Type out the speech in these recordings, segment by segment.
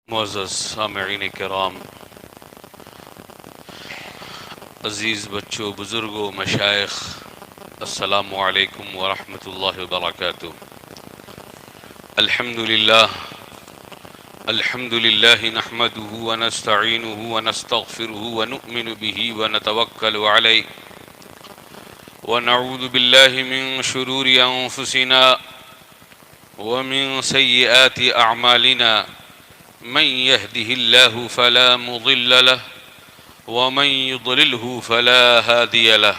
معزز سامعین کرام، عزیز بچوں، بزرگوں، مشائخ، السلام علیکم ورحمۃ اللہ وبرکاتہ۔ الحمد للہ نحمده ونستعینه ونستغفره ونؤمن به ونتوکل علیہ ونعوذ باللہ من شرور انفسنا ومن سیئات اعمالنا، من يهده الله فلا مضل له ومن يضلله فلا هادي له،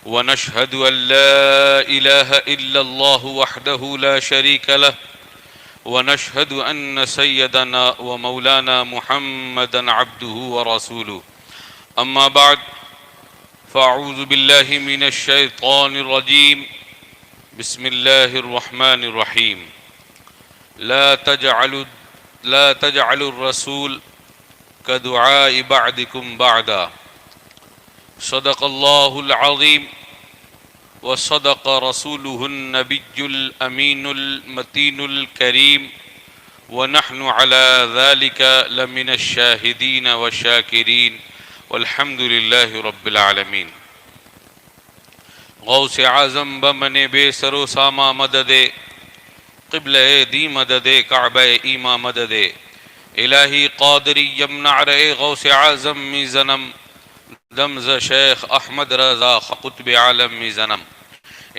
ونشهد أن لا إله إلا الله وحده لا شريك له، ونشهد أن سيدنا ومولانا محمدا عبده ورسوله. أما بعد، فأعوذ بالله من الشيطان الرجيم. بسم الله الرحمن الرحيم. لا تجعلوا الرسول كدعاء بعضكم بعضا. صدق الله العظيم وصدق رسوله النبي الأمين المتين الكريم، ونحن على ذلك لمن الشاهدين والشاكرين، والحمد لله رب العالمين. غوث اعظم بمن بے سر و ساما مدد، قبلہ دی مدد، کعبہ ایما مدد، الہی قادری یمنع رئے غوث اعظم می زنم، دمز شیخ احمد رضا قطب عالم می زنم.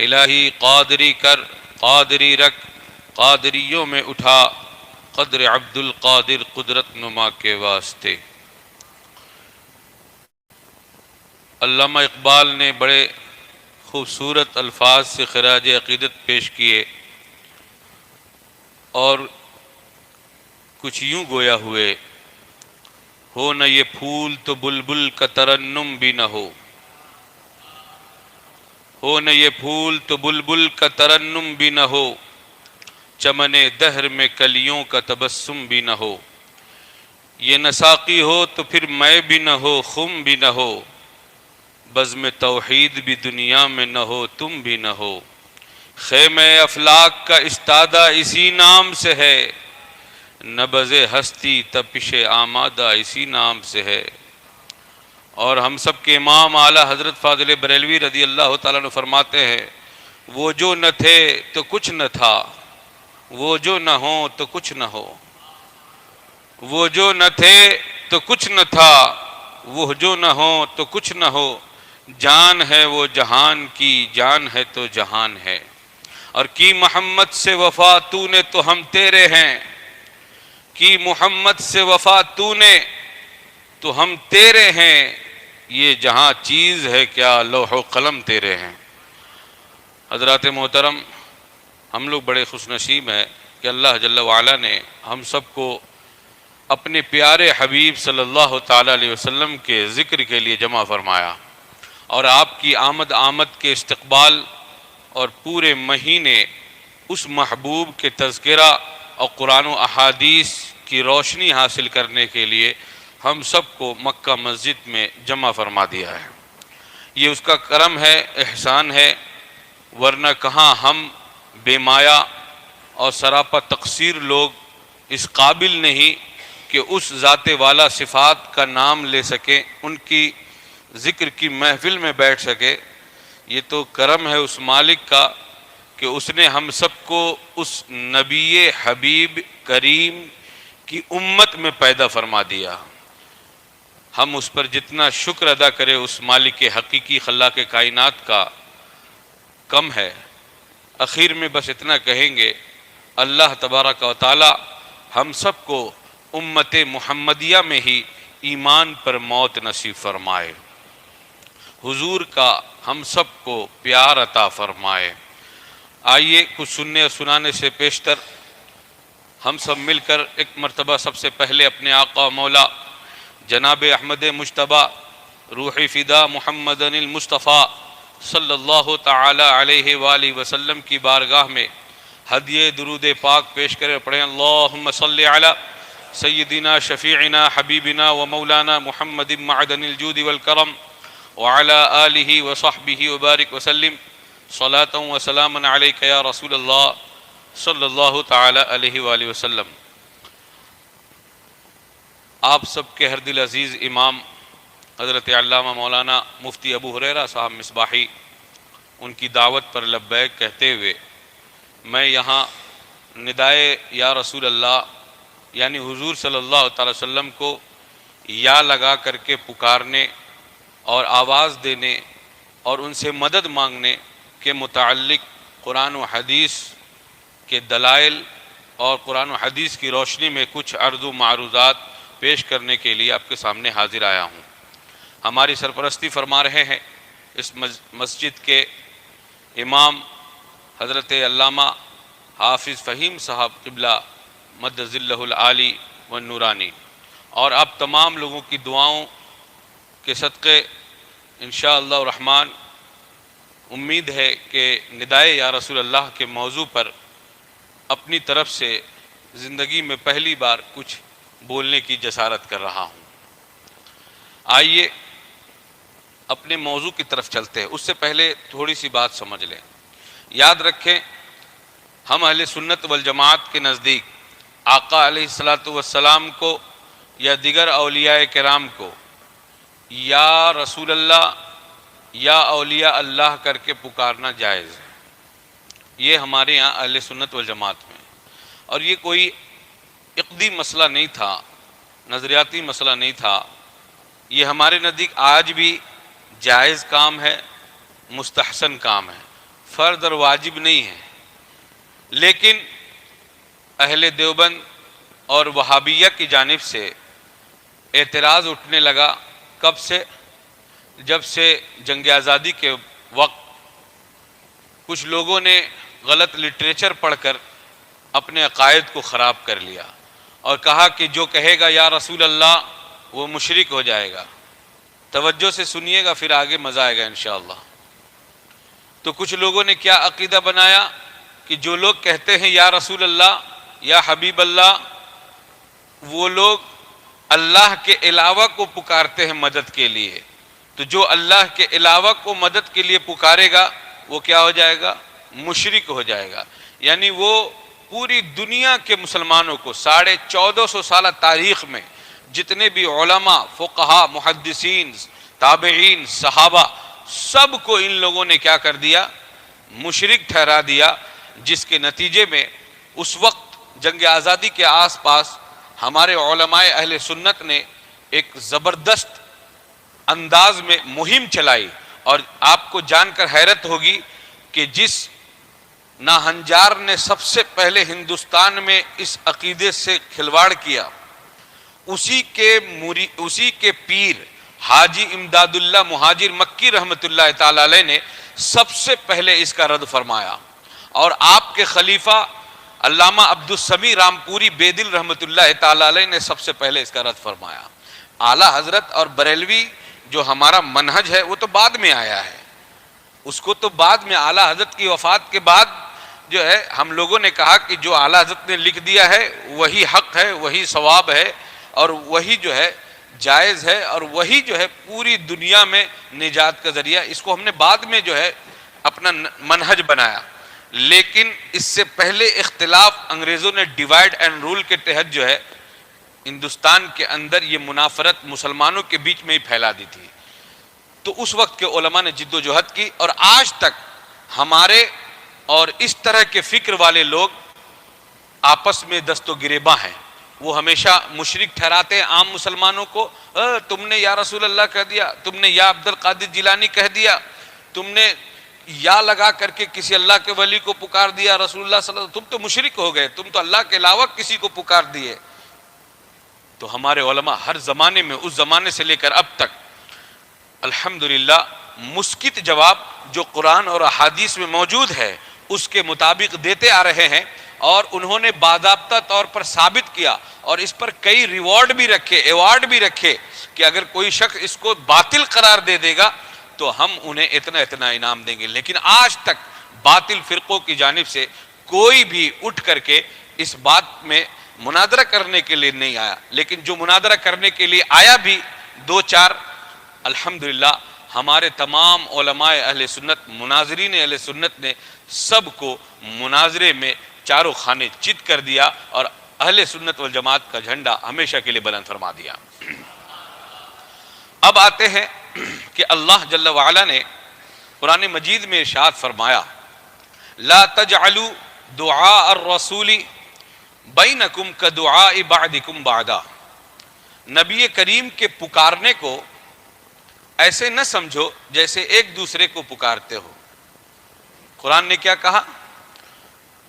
الہی قادری کر، قادری رکھ، قادریوں میں اٹھا، قدر عبد القادر قدرت نما کے واسطے. علامہ اقبال نے بڑے خوبصورت الفاظ سے خراج عقیدت پیش کیے اور کچھ یوں گویا ہوئے: ہو نہ یہ پھول تو بلبل کا ترنم بھی نہ ہو، ہو نہ یہ پھول تو بلبل کا ترنم بھی نہ ہو، چمن دہر میں کلیوں کا تبسم بھی نہ ہو. یہ نہ ساقی ہو تو پھر میں بھی نہ ہو، خم بھی نہ ہو، بزم توحید بھی دنیا میں نہ ہو، تم بھی نہ ہو. خیمہ افلاک کا استادہ اسی نام سے ہے، نبض ہستی تپش آمادہ اسی نام سے ہے. اور ہم سب کے امام اعلیٰ حضرت فاضل بریلوی رضی اللہ تعالیٰ عنہ فرماتے ہیں: وہ جو نہ تھے تو کچھ نہ تھا، وہ جو نہ ہوں تو کچھ نہ ہو. وہ جو نہ تھے تو کچھ نہ تھا، وہ جو نہ ہوں تو کچھ نہ ہو. جان ہے وہ جہان کی، جان ہے تو جہان ہے. اور کی محمد سے وفا تو نے تو ہم تیرے ہیں، کی محمد سے وفا تو نے تو ہم تیرے ہیں. یہ جہاں چیز ہے کیا، لوح و قلم تیرے ہیں. حضرات محترم، ہم لوگ بڑے خوش نصیب ہیں کہ اللہ جل وعلا نے ہم سب کو اپنے پیارے حبیب صلی اللہ تعالیٰ علیہ وسلم کے ذکر کے لیے جمع فرمایا، اور آپ کی آمد کے استقبال اور پورے مہینے اس محبوب کے تذکرہ اور قرآن و احادیث کی روشنی حاصل کرنے کے لیے ہم سب کو مکہ مسجد میں جمع فرما دیا ہے. یہ اس کا کرم ہے، احسان ہے، ورنہ کہاں ہم بے مایہ اور سراپا تقصیر لوگ اس قابل نہیں کہ اس ذات والا صفات کا نام لے سکیں، ان کی ذکر کی محفل میں بیٹھ سکے. یہ تو کرم ہے اس مالک کا کہ اس نے ہم سب کو اس نبی حبیب کریم کی امت میں پیدا فرما دیا. ہم اس پر جتنا شکر ادا کرے اس مالک حقیقی خلاق کائنات کا کم ہے. اخیر میں بس اتنا کہیں گے: اللہ تبارک و تعالی ہم سب کو امت محمدیہ میں ہی ایمان پر موت نصیب فرمائے، حضور کا ہم سب کو پیار عطا فرمائے. آئیے کچھ سننے اور سنانے سے پیشتر ہم سب مل کر ایک مرتبہ سب سے پہلے اپنے آقا مولا جناب احمد مجتبیٰ روح فدا محمد المصطفیٰ صلی اللہ تعالی علیہ وآلہ وسلم کی بارگاہ میں ہدیہ درود پاک پیش کرے. پڑھیں: اللہم صلی علی سیدنا شفیعنا حبیبنا و مولانا محمد معدن الجود والکرم وعلى آلہ وصحبہ وبارک وسلم. صلاۃ و سلام علیک یا رسول اللہ صلی اللہ تعالی علیہ وآلہ وسلم. آپ سب کے ہر دل عزیز امام حضرت علامہ مولانا مفتی ابو ہریرہ صاحب مصباحی، ان کی دعوت پر لبیک کہتے ہوئے میں یہاں ندائے یا رسول اللہ یعنی حضور صلی اللہ تعالی وسلم کو یا لگا کر کے پکارنے اور آواز دینے اور ان سے مدد مانگنے کے متعلق قرآن و حدیث کے دلائل اور قرآن و حدیث کی روشنی میں کچھ عرض و معروضات پیش کرنے کے لیے آپ کے سامنے حاضر آیا ہوں۔ ہماری سرپرستی فرما رہے ہیں اس مسجد کے امام حضرت علامہ حافظ فہیم صاحب قبلہ مد ظلہ العالی والنورانی، اور آپ تمام لوگوں کی دعاؤں کے صدقے انشاءاللہ الرحمن امید ہے کہ ندائے یا رسول اللہ کے موضوع پر اپنی طرف سے زندگی میں پہلی بار کچھ بولنے کی جسارت کر رہا ہوں۔ آئیے اپنے موضوع کی طرف چلتے ہیں، اس سے پہلے تھوڑی سی بات سمجھ لیں۔ یاد رکھیں، ہم اہل سنت والجماعت کے نزدیک آقا علیہ السلام کو یا دیگر اولیاء کرام کو یا رسول اللہ یا اولیاء اللہ کر کے پکارنا جائز ہے۔ یہ ہمارے یہاں اہل سنت والجماعت میں، اور یہ کوئی عقدی مسئلہ نہیں تھا، نظریاتی مسئلہ نہیں تھا، یہ ہمارے نزدیک آج بھی جائز کام ہے، مستحسن کام ہے، فرض اور واجب نہیں ہے۔ لیکن اہل دیوبند اور وہابیہ کی جانب سے اعتراض اٹھنے لگا، کب سے؟ جب سے جنگ آزادی کے وقت کچھ لوگوں نے غلط لٹریچر پڑھ کر اپنے عقائد کو خراب کر لیا اور کہا کہ جو کہے گا یا رسول اللہ وہ مشرک ہو جائے گا۔ توجہ سے سنیے گا، پھر آگے مزہ آئے گا انشاءاللہ۔ تو کچھ لوگوں نے کیا عقیدہ بنایا کہ جو لوگ کہتے ہیں یا رسول اللہ یا حبیب اللہ، وہ لوگ اللہ کے علاوہ کو پکارتے ہیں مدد کے لیے، تو جو اللہ کے علاوہ کو مدد کے لیے پکارے گا وہ کیا ہو جائے گا؟ مشرک ہو جائے گا۔ یعنی وہ پوری دنیا کے مسلمانوں کو 1450 سالہ تاریخ میں جتنے بھی علماء، فقہاء، محدثین، تابعین، صحابہ، سب کو ان لوگوں نے کیا کر دیا؟ مشرک ٹھہرا دیا، جس کے نتیجے میں اس وقت جنگ آزادی کے آس پاس ہمارے علماء اہل سنت نے ایک زبردست انداز میں مہم چلائی، اور آپ کو جان کر حیرت ہوگی کہ جس ناہنجار نے سب سے پہلے ہندوستان میں اس عقیدے سے کھلواڑ کیا، اسی کے پیر حاجی امداد اللہ مہاجر مکی رحمۃ اللہ تعالی علیہ نے سب سے پہلے اس کا رد فرمایا، اور آپ کے خلیفہ علامہ عبدالسمیع رامپوری بے دل رحمۃ اللہ تعالی علیہ نے سب سے پہلے اس کا رد فرمایا۔ اعلیٰ حضرت اور بریلوی جو ہمارا منہج ہے وہ تو بعد میں آیا ہے، اس کو تو بعد میں اعلیٰ حضرت کی وفات کے بعد جو ہے ہم لوگوں نے کہا کہ جو اعلیٰ حضرت نے لکھ دیا ہے وہی حق ہے، وہی ثواب ہے، اور وہی جو ہے جائز ہے، اور وہی جو ہے پوری دنیا میں نجات کا ذریعہ۔ اس کو ہم نے بعد میں جو ہے اپنا منہج بنایا، لیکن اس سے پہلے اختلاف انگریزوں نے ڈیوائڈ اینڈ رول کے تحت جو ہے ہندوستان کے اندر یہ منافرت مسلمانوں کے بیچ میں ہی پھیلا دی تھی۔ تو اس وقت کے علماء نے جد و جہد کی، اور آج تک ہمارے اور اس طرح کے فکر والے لوگ آپس میں دست و گریباں ہیں۔ وہ ہمیشہ مشرک ٹھہراتے ہیں عام مسلمانوں کو، تم نے یا رسول اللہ کہہ دیا، تم نے یا عبد القادر جیلانی کہہ دیا، تم نے یا لگا کر کے کسی اللہ کے ولی کو پکار دیا، رسول اللہ صلی اللہ علیہ وسلم، تم تو مشرک ہو گئے، تم تو اللہ کے علاوہ کسی کو پکار دیے۔ تو ہمارے علماء ہر زمانے میں، اس زمانے سے لے کر اب تک الحمدللہ مسکت جواب جو قرآن اور احادیث میں موجود ہے اس کے مطابق دیتے آ رہے ہیں، اور انہوں نے باضابطہ طور پر ثابت کیا، اور اس پر کئی ریوارڈ بھی رکھے، ایوارڈ بھی رکھے کہ اگر کوئی شخص اس کو باطل قرار دے دے گا تو ہم انہیں اتنا اتنا انعام دیں گے۔ لیکن آج تک باطل فرقوں کی جانب سے کوئی بھی اٹھ کر کے اس بات میں مناظرہ کرنے کے لیے نہیں آیا، لیکن جو مناظرہ کرنے کے لیے آیا بھی دو چار، الحمدللہ ہمارے تمام علماء اہل سنت، مناظرین اہل سنت نے سب کو مناظرے میں چاروں خانے چت کر دیا، اور اہل سنت والجماعت کا جھنڈا ہمیشہ کے لیے بلند فرما دیا۔ اب آتے ہیں کہ اللہ جل وعلا نے قرآن مجید میں ارشاد فرمایا لا تجعلوا دعاء الرسول بینکم کدعاء بعضکم بعضا، نبی کریم کے پکارنے کو ایسے نہ سمجھو جیسے ایک دوسرے کو پکارتے ہو۔ قرآن نے کیا کہا؟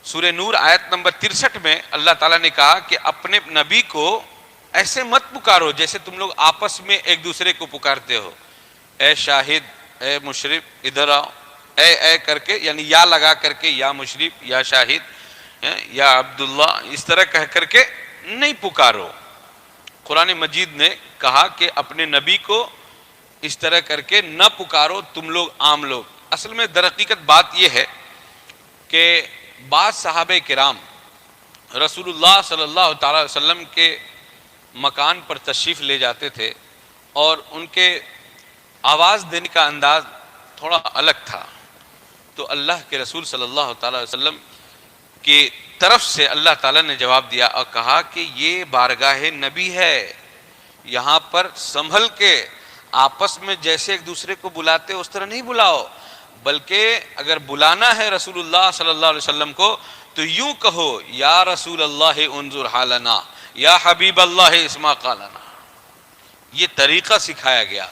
سورہ نور آیت نمبر 63 میں اللہ تعالیٰ نے کہا کہ اپنے نبی کو ایسے مت پکارو جیسے تم لوگ آپس میں ایک دوسرے کو پکارتے ہو، اے شاہد، اے مشرف، ادھر آؤ، اے کر کے، یعنی یا لگا کر کے، یا مشرف، یا شاہد، یا عبداللہ، اس طرح کہہ کر کے نہیں پکارو۔ قرآن مجید نے کہا کہ اپنے نبی کو اس طرح کر کے نہ پکارو تم لوگ عام لوگ۔ اصل میں در حقیقت بات یہ ہے کہ بعض صحابہ کرام رسول اللہ صلی اللہ تعالی وسلم کے مکان پر تشریف لے جاتے تھے اور ان کے آواز دینے کا انداز تھوڑا الگ تھا، تو اللہ کے رسول صلی اللہ تعالی وسلم کی طرف سے اللہ تعالیٰ نے جواب دیا اور کہا کہ یہ بارگاہ نبی ہے، یہاں پر سنبھل کے آپس میں جیسے ایک دوسرے کو بلاتے اس طرح نہیں بلاؤ، بلکہ اگر بلانا ہے رسول اللہ صلی اللہ علیہ وسلم کو تو یوں کہو یا رسول اللہ انظر حالنا، یا حبیب اللہ اسما قالنا۔ یہ طریقہ سکھایا گیا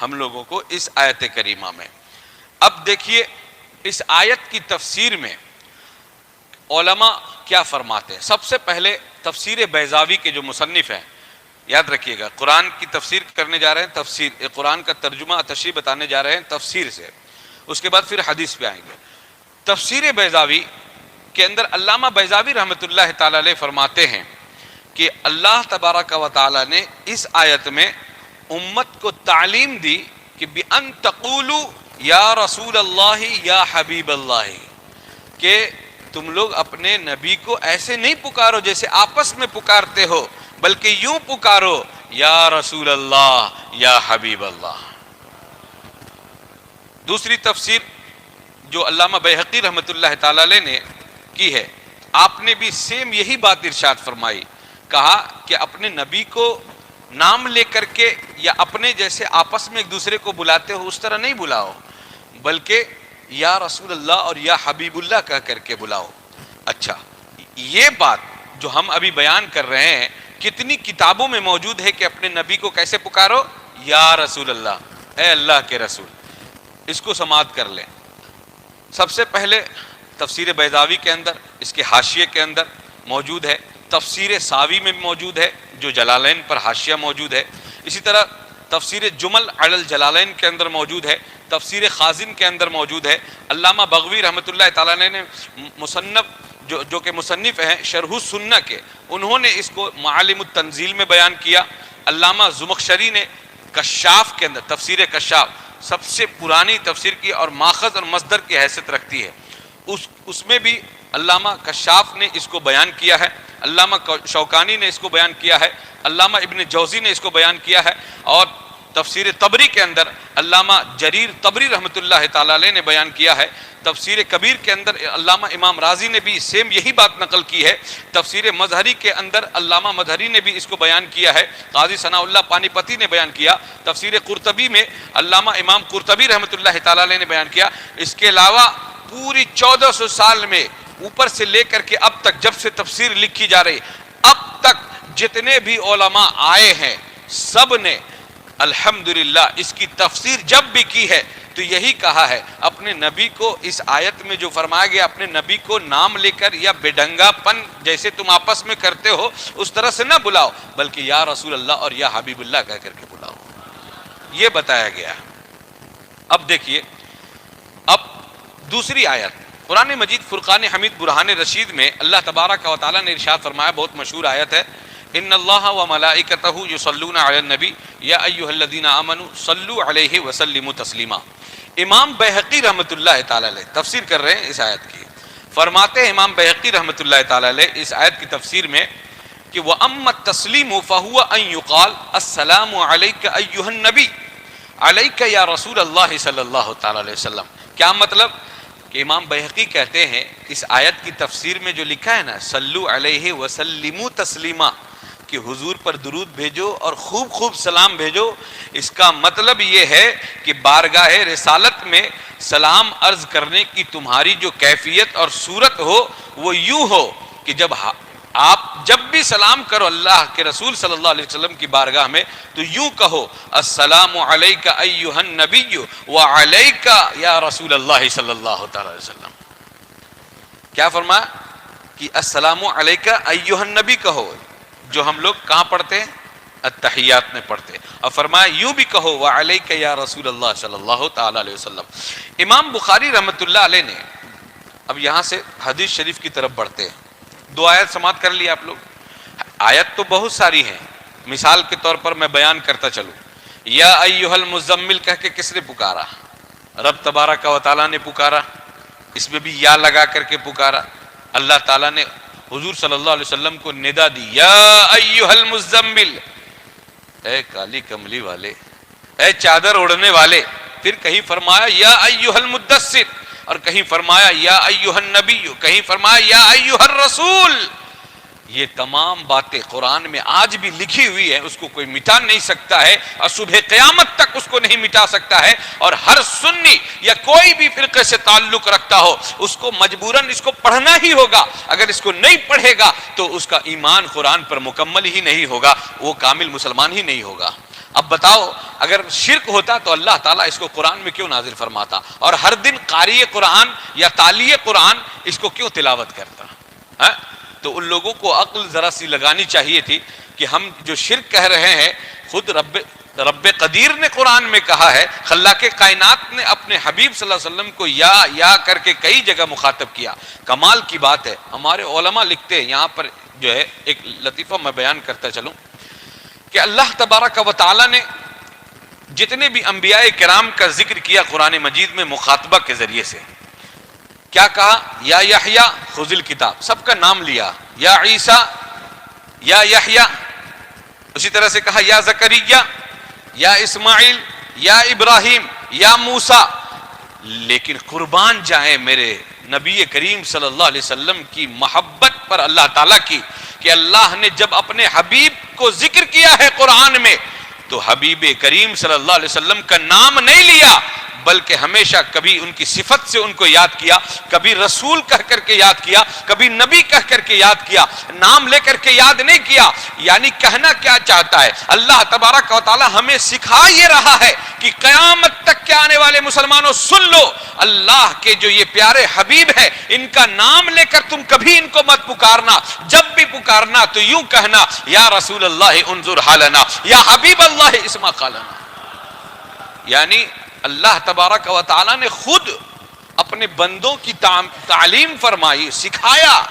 ہم لوگوں کو اس آیت کریمہ میں۔ اب دیکھیے اس آیت کی تفسیر میں علماء کیا فرماتے ہیں۔ سب سے پہلے تفسیر بیضاوی کے جو مصنف ہیں، یاد رکھیے گا قرآن کی تفسیر کرنے جا رہے ہیں، تفسیر قرآن کا ترجمہ تشریح بتانے جا رہے ہیں تفسیر سے، اس کے بعد پھر حدیث پہ آئیں گے۔ تفسیر بیضاوی کے اندر علامہ بیضاوی رحمۃ اللہ تعالی علیہ فرماتے ہیں کہ اللہ تبارک و تعالی نے اس آیت میں امت کو تعلیم دی کہ بِأَن تَقُولُوا یا رسول اللہ یا حبیب اللہ، کہ تم لوگ اپنے نبی کو ایسے نہیں پکارو جیسے آپس میں پکارتے ہو، بلکہ یوں پکارو یا رسول اللہ یا حبیب اللہ۔ دوسری تفسیر جو علامہ بیہقی رحمۃ اللہ تعالی علیہ نے کی ہے، آپ نے بھی سیم یہی بات ارشاد فرمائی، کہا کہ اپنے نبی کو نام لے کر کے یا اپنے جیسے آپس میں ایک دوسرے کو بلاتے ہو اس طرح نہیں بلاؤ، بلکہ یا رسول اللہ اور یا حبیب اللہ کہہ کر کے بلاؤ۔ اچھا، یہ بات جو ہم ابھی بیان کر رہے ہیں کتنی کتابوں میں موجود ہے کہ اپنے نبی کو کیسے پکارو؟ یا رسول اللہ، اے اللہ کے رسول۔ اس کو سماعت کر لیں۔ سب سے پہلے تفسیر بیضاوی کے اندر، اس کے حاشیے کے اندر موجود ہے، تفسیر ساوی میں موجود ہے جو جلالین پر حاشیہ موجود ہے، اسی طرح تفسیر جمل علی الجلالین کے اندر موجود ہے، تفسیر خازن کے اندر موجود ہے۔ علامہ بغوی رحمۃ اللہ تعالیٰ علیہ نے مصنف جو کہ مصنف ہیں شرح السنہ کے، انہوں نے اس کو معالم التنزیل میں بیان کیا۔ علامہ زمخشری نے کشاف کے اندر، تفسیر کشاف سب سے پرانی تفسیر کی اور ماخذ اور مصدر کی حیثیت رکھتی ہے، اس میں بھی علامہ کشاف نے اس کو بیان کیا ہے، علامہ شوکانی نے اس کو بیان کیا ہے، علامہ ابن جوزی نے اس کو بیان کیا ہے، اور تفسیر طبری کے اندر علامہ جریر طبری رحمۃ اللہ تعالی علیہ نے بیان کیا ہے۔ تفسیر کبیر کے اندر علامہ امام رازی نے بھی سیم یہی بات نقل کی ہے۔ تفسیر مظہری کے اندر علامہ مظہری نے بھی اس کو بیان کیا ہے، قاضی ثناء اللہ پانی پتی نے بیان کیا۔ تفسیر قرطبی میں علامہ امام قرطبی رحمۃ اللہ تعالی علیہ نے بیان کیا۔ اس کے علاوہ پوری 1400 سال میں اوپر سے لے کر کے اب تک جب سے تفسیر لکھی جا رہی اب تک جتنے بھی علماء آئے ہیں سب نے الحمدللہ اس کی تفسیر جب بھی کی ہے تو یہی کہا ہے، اپنے نبی کو اس آیت میں جو فرمایا گیا اپنے نبی کو نام لے کر یا بےڈنگا پن جیسے تم آپس میں کرتے ہو اس طرح سے نہ بلاؤ، بلکہ یا رسول اللہ اور یا حبیب اللہ کہہ کر کے بلاؤ، یہ بتایا گیا۔ اب دیکھیے، اب دوسری آیت قرآن مجید فرقان حمید برہان رشید میں اللہ تبارک و تعالیٰ نے ارشاد فرمایا، بہت مشہور آیت ہے، ان اللہ و ملائکتہ یصلون علی النبی یا ایھا الذین آمنوا صلوا علیہ وسلموا تسلیما۔ امام بیہقی رحمۃ اللہ تعالی علیہ تفسیر کر رہے ہیں اس آیت کی، فرماتے ہیں امام بیہقی رحمۃ اللہ تعالی علیہ اس آیت کی تفسیر میں کہ وَأَمَّا التَّسْلِيمُ فَهُوَ أَن يُقَالَ السَّلَامُ عَلَيْكَ أَيُّهَا النَّبِيُّ عَلَيْكَ يَا رسول اللہ صلی اللہ تعالی علیہ وسلم۔ کیا مطلب کہ امام بیہقی کہتے ہیں اس آیت کی تفسیر میں جو لکھا ہے نا صلو علیہ وسلموا تسلیما، کہ حضور پر درود بھیجو اور خوب خوب سلام بھیجو، اس کا مطلب یہ ہے کہ بارگاہ رسالت میں سلام عرض کرنے کی تمہاری جو کیفیت اور صورت ہو وہ یوں ہو کہ جب آپ جب بھی سلام کرو اللہ کے رسول صلی اللہ علیہ وسلم کی بارگاہ میں تو یوں کہو السلام علیک ایھا النبی وعلیک یا رسول اللہ صلی اللہ تعالی علیہ وسلم۔ کیا فرمایا کہ السلام علیک ایھا النبی کہو، جو ہم لوگ کہاں پڑھتے ہیں؟ التحیات میں پڑھتے ہیں، اور فرمایا یوں بھی کہو وعلیک یا رسول اللہ صلی اللہ تعالی علیہ وسلم۔ امام بخاری رحمۃ اللہ علیہ نے، اب یہاں سے حدیث شریف کی طرف بڑھتے ہیں، دو آیت سماعت کر لی آپ لوگ۔ آیت تو بہت ساری ہیں، مثال کے طور پر میں بیان کرتا چلوں۔ یا ایھا المزمل کہہ کے کس نے پکارا؟ رب تبارک و تعالیٰ نے پکارا، اس میں بھی یا لگا کر کے پکارا۔ اللہ تعالیٰ نے حضور صلی اللہ علیہ وسلم کو ندا دی، یا ایھا المزمل، اے کالی کملی والے، اے چادر اڑنے والے۔ پھر کہیں فرمایا یا ایھا المدثر، اور کہیں فرمایا یا ایھا النبی، کہیں فرمایا یا ایھا الرسول۔ یہ تمام باتیں قرآن میں آج بھی لکھی ہوئی ہیں، اس کو کوئی مٹا نہیں سکتا ہے، اور صبح قیامت تک اس کو نہیں مٹا سکتا ہے۔ اور ہر سنی یا کوئی بھی فرقے سے تعلق رکھتا ہو اس کو مجبوراً اس کو پڑھنا ہی ہوگا۔ اگر اس کو نہیں پڑھے گا تو اس کا ایمان قرآن پر مکمل ہی نہیں ہوگا، وہ کامل مسلمان ہی نہیں ہوگا۔ اب بتاؤ اگر شرک ہوتا تو اللہ تعالیٰ اس کو قرآن میں کیوں نازل فرماتا، اور ہر دن قاری قرآن یا تالی قرآن اس کو کیوں تلاوت کرتا؟ تو ان لوگوں کو عقل ذرا سی لگانی چاہیے تھی کہ ہم جو شرک کہہ رہے ہیں، خود رب قدیر نے قرآن میں کہا ہے، خلاق کائنات نے اپنے حبیب صلی اللہ علیہ وسلم کو یا کر کے کئی جگہ مخاطب کیا۔ کمال کی بات ہے، ہمارے علماء لکھتے ہیں، یہاں پر جو ہے ایک لطیفہ میں بیان کرتا چلوں کہ اللہ تبارک و تعالیٰ نے جتنے بھی انبیاء کرام کا ذکر کیا قرآن مجید میں مخاطبہ کے ذریعے سے، کیا کہا؟ یا یحییٰ خذ الکتاب، سب کا نام لیا، یا عیسیٰ، یا یحییٰ، اسی طرح سے کہا یا زکریا، یا اسماعیل، یا ابراہیم، یا موسیٰ۔ لیکن قربان جائیں میرے نبی کریم صلی اللہ علیہ وسلم کی محبت پر اللہ تعالیٰ کی، کہ اللہ نے جب اپنے حبیب کو ذکر کیا ہے قرآن میں تو حبیب کریم صلی اللہ علیہ وسلم کا نام نہیں لیا، بلکہ ہمیشہ کبھی ان کی صفت سے ان کو یاد کیا، کبھی رسول کہہ کر کے یاد کیا، کبھی نبی کہہ کر کے یاد کیا، نام لے کر کے یاد نہیں کیا۔ یعنی کہنا کیا چاہتا ہے؟ اللہ تبارک و تعالی ہمیں سکھا یہ رہا ہے کہ قیامت تک کے آنے والے مسلمانوں سن لو، اللہ کے جو یہ پیارے حبیب ہے ان کا نام لے کر تم کبھی ان کو مت پکارنا، جب بھی پکارنا تو یوں کہنا یا رسول اللہ انظر حالنا، یا حبیب اللہ اسمع قالنا۔ یعنی اللہ تبارک و تعالیٰ نے خود اپنے بندوں کی تعلیم فرمائی، سکھایا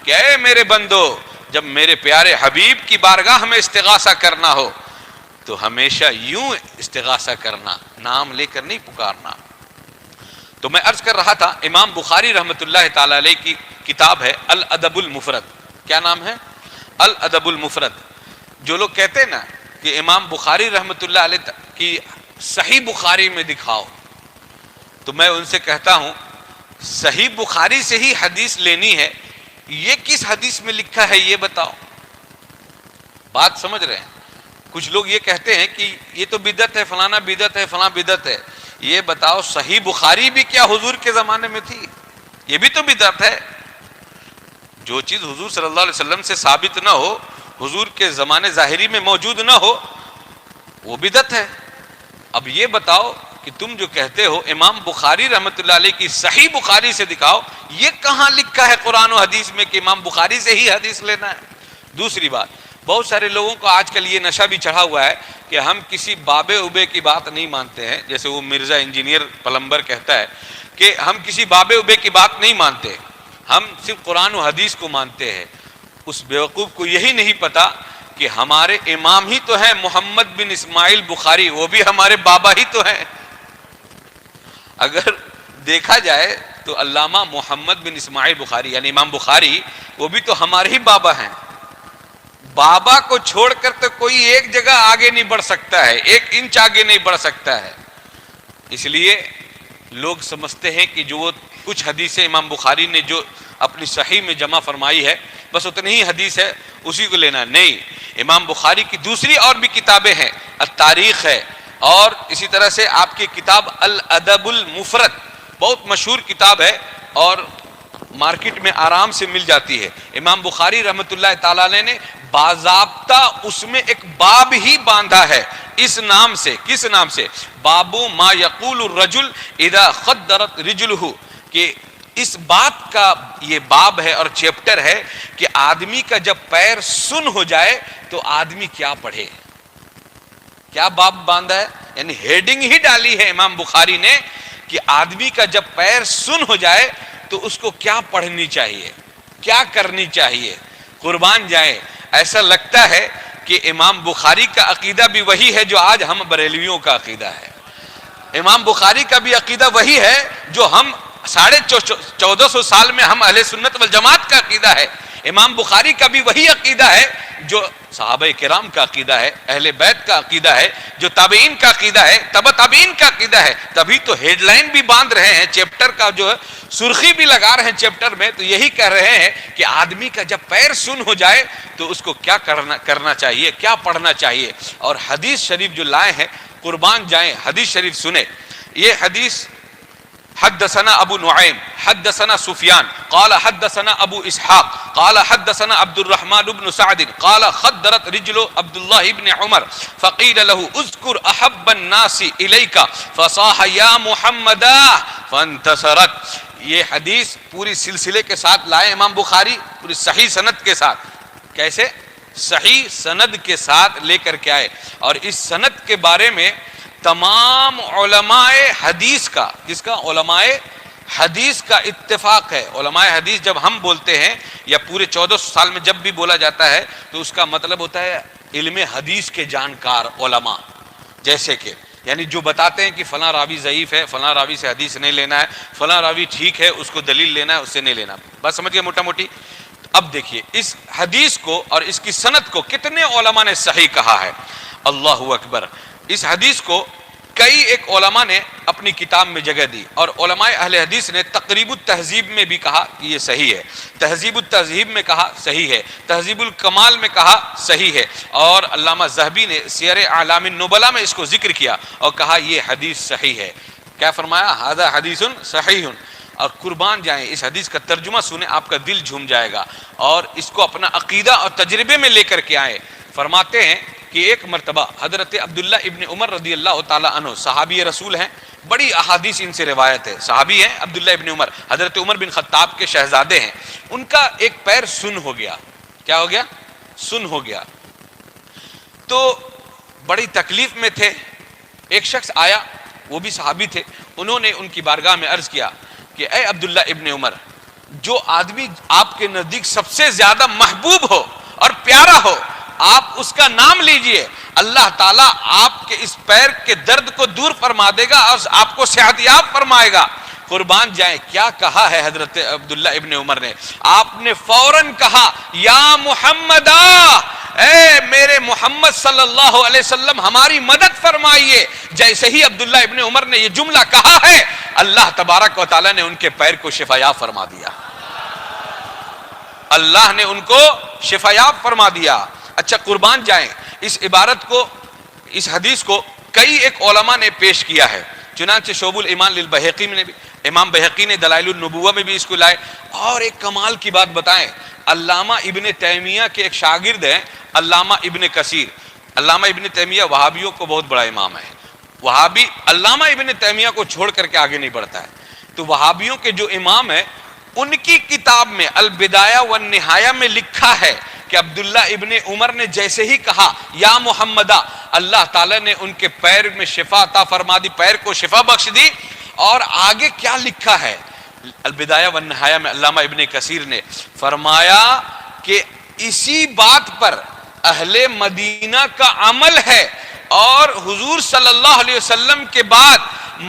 کہ اے میرے بندو، جب میرے پیارے حبیب کی بارگاہ میں استغاثہ کرنا ہو تو ہمیشہ یوں استغاثہ کرنا، نام لے کر نہیں پکارنا۔ تو میں عرض کر رہا تھا امام بخاری رحمۃ اللہ تعالی علیہ کی کتاب ہے الادب المفرد۔ کیا نام ہے؟ الادب المفرد۔ جو لوگ کہتے ہیں نا کہ امام بخاری رحمۃ اللہ علیہ کی صحیح بخاری میں دکھاؤ، تو میں ان سے کہتا ہوں صحیح بخاری سے ہی حدیث لینی ہے، یہ کس حدیث میں لکھا ہے یہ بتاؤ۔ بات سمجھ رہے ہیں؟ کچھ لوگ یہ کہتے ہیں کہ یہ تو بدعت ہے، فلانا بدعت ہے، فلاں بدعت ہے۔ یہ بتاؤ صحیح بخاری بھی کیا حضور کے زمانے میں تھی؟ یہ بھی تو بدعت ہے۔ جو چیز حضور صلی اللہ علیہ وسلم سے ثابت نہ ہو، حضور کے زمانے ظاہری میں موجود نہ ہو، وہ بدعت ہے۔ اب یہ بتاؤ کہ تم جو کہتے ہو امام بخاری رحمۃ اللہ علیہ کی صحیح بخاری سے دکھاؤ، یہ کہاں لکھا ہے قرآن و حدیث میں کہ امام بخاری سے ہی حدیث لینا ہے؟ دوسری بات، بہت سارے لوگوں کو آج کل یہ نشہ بھی چڑھا ہوا ہے کہ ہم کسی بابے ابے کی بات نہیں مانتے ہیں، جیسے وہ مرزا انجینئر پلمبر کہتا ہے کہ ہم کسی بابے ابے کی بات نہیں مانتے، ہم صرف قرآن و حدیث کو مانتے ہیں۔ اس بیوقوف کو یہی نہیں پتا کہ ہمارے امام ہی تو ہیں محمد بن اسماعیل بخاری، وہ بھی ہمارے بابا ہی تو ہیں۔ اگر دیکھا جائے تو علامہ محمد بن اسماعیل بخاری یعنی امام بخاری، وہ بھی تو ہمارے ہی بابا ہیں۔ بابا کو چھوڑ کر تو کوئی ایک جگہ آگے نہیں بڑھ سکتا ہے، ایک انچ آگے نہیں بڑھ سکتا ہے۔ اس لیے لوگ سمجھتے ہیں کہ جو وہ کچھ حدیثیں امام بخاری نے جو اپنی صحیح میں جمع فرمائی ہے بس اتنی ہی حدیث ہے اسی کو لینا، نہیں، امام بخاری کی دوسری اور بھی کتابیں ہیں، التاریخ ہے، اور اسی طرح سے آپ کی کتاب الادب المفرد بہت مشہور کتاب ہے اور مارکیٹ میں آرام سے مل جاتی ہے۔ امام بخاری رحمۃ اللہ تعالی علیہ نے باضابطہ اس میں ایک باب ہی باندھا ہے اس نام سے، کس نام سے؟ باب ما یقول الرجل اذا خدرت رجلہ، کہ اس بات کا یہ باب ہے اور چیپٹر ہے کہ آدمی کا جب پیر سن ہو جائے تو آدمی کیا پڑھے۔ کیا باب باندھا ہے؟ یعنی ہیڈنگ ہی ڈالی ہے امام بخاری نے کہ آدمی کا جب پیر سن ہو جائے تو اس کو کیا پڑھنی چاہیے، کیا کرنی چاہیے۔ قربان جائیں، ایسا لگتا ہے کہ امام بخاری کا عقیدہ بھی وہی ہے جو آج ہم بریلویوں کا عقیدہ ہے۔ امام بخاری کا بھی عقیدہ وہی ہے جو ہم 1450 سال میں ہم اہل سنت والجماعت کا عقیدہ ہے۔ امام بخاری کا بھی وہی عقیدہ ہے جو صحابہ کرام کا عقیدہ ہے، اہل بیت کا عقیدہ ہے، جو تابعین کا عقیدہ ہے، تبع تابعین کا عقیدہ ہے۔ تبھی تو ہیڈ لائن بھی باندھ رہے ہیں، چیپٹر کا جو ہے سرخی بھی لگا رہے ہیں چیپٹر میں، تو یہی کہہ رہے ہیں کہ آدمی کا جب پیر سن ہو جائے تو اس کو کیا کرنا چاہیے، کیا پڑھنا چاہیے۔ اور حدیث شریف جو لائے ہیں، قربان جائیں، حدیث شریف سنیں۔ یہ حدیث حدثنا ابو نعیم حدثنا سفیان قال حدثنا ابو اسحاق قال حدثنا عبد الرحمن بن سعد قال خدرت رجل عبد الله بن عمر فقيل له اذكر احب الناس اليك فصاح يا محمد فانتصرت۔ یہ حدیث پوری سلسلے کے ساتھ لائے امام بخاری، پوری صحیح سند کے ساتھ۔ کیسے؟ صحیح سند کے ساتھ لے کر کے آئے، اور اس سند کے بارے میں تمام علماء حدیث کا، جس کا علماء حدیث کا اتفاق ہے۔ علماء حدیث جب ہم بولتے ہیں یا پورے 1400 سال میں جب بھی بولا جاتا ہے تو اس کا مطلب ہوتا ہے علم حدیث کے جانکار علماء، جیسے کہ یعنی جو بتاتے ہیں کہ فلاں راوی ضعیف ہے، فلاں راوی سے حدیث نہیں لینا ہے، فلاں راوی ٹھیک ہے اس کو دلیل لینا ہے، اس سے نہیں لینا۔ بس سمجھ گئے موٹا موٹی؟ اب دیکھیے اس حدیث کو اور اس کی سند کو کتنے علماء نے صحیح کہا ہے۔ اللہ اکبر۔ اس حدیث کو کئی ایک علماء نے اپنی کتاب میں جگہ دی، اور علماء اہل حدیث نے تقریب التہذیب میں بھی کہا کہ یہ صحیح ہے، تہذیب التہذیب میں کہا صحیح ہے، تہذیب الکمال میں کہا صحیح ہے، اور علامہ ذہبی نے سیر اعلام النبلاء میں اس کو ذکر کیا اور کہا یہ حدیث صحیح ہے۔ کیا فرمایا؟ ھذا حدیث صحیح۔ اور قربان جائیں، اس حدیث کا ترجمہ سنیں، آپ کا دل جھوم جائے گا، اور اس کو اپنا عقیدہ اور تجربے میں لے کر کے آئیں۔ فرماتے ہیں کہ ایک مرتبہ حضرت عبداللہ ابن عمر رضی اللہ تعالی عنہ صحابی رسول ہیں، بڑی احادیث ان سے روایت ہے، صحابی ہیں عبداللہ ابن عمر، حضرت عمر بن خطاب کے شہزادے ہیں۔ ان کا ایک پیر سن ہو گیا۔ کیا ہو گیا؟ سن ہو گیا۔ تو بڑی تکلیف میں تھے۔ ایک شخص آیا، وہ بھی صحابی تھے، انہوں نے ان کی بارگاہ میں عرض کیا کہ اے عبداللہ ابن عمر، جو آدمی آپ کے نزدیک سب سے زیادہ محبوب ہو اور پیارا ہو، آپ اس کا نام لیجئے، اللہ تعالیٰ آپ کے اس پیر کے درد کو دور فرما دے گا اور آپ کو صحت یاب فرمائے گا۔ قربان جائیں، کیا کہا ہے حضرت عبداللہ ابن عمر نے؟ آپ نے فوراً کہا یا محمد، اے میرے محمد صلی اللہ علیہ وسلم ہماری مدد فرمائیے۔ جیسے ہی عبداللہ ابن عمر نے یہ جملہ کہا ہے، اللہ تبارک و تعالیٰ نے ان کے پیر کو شفا یاب فرما دیا۔ اللہ نے ان کو شفا یاب فرما دیا۔ اچھا قربان جائیں، اس عبارت کو، اس حدیث کو کئی ایک علماء نے پیش کیا ہے، چنانچہ شعب الایمان للبیہقی میں بھی، امام بہقی نے دلائل النبوہ میں بھی اس کو لائے۔ اور ایک کمال کی بات بتائیں، علامہ ابن تیمیہ کے ایک شاگرد ہیں علامہ ابن کثیر۔ علامہ ابن تیمیہ وہابیوں کو بہت بڑا امام ہے، وہابی علامہ ابن تیمیہ کو چھوڑ کر کے آگے نہیں بڑھتا ہے۔ تو وہابیوں کے جو امام ہیں، ان کی کتاب میں البدایہ والنہایہ میں لکھا ہے کہ عبداللہ ابن عمر نے جیسے ہی کہا یا محمدہ، اللہ تعالیٰ نے ان کے پیر میں شفا عطا فرما دی، پیر کو شفا بخش دی۔ اور آگے کیا لکھا ہے البدایہ والنہایہ میں؟ علامہ ابن کثیر نے فرمایا کہ اسی بات پر اہل مدینہ کا عمل ہے، اور حضور صلی اللہ علیہ وسلم کے بعد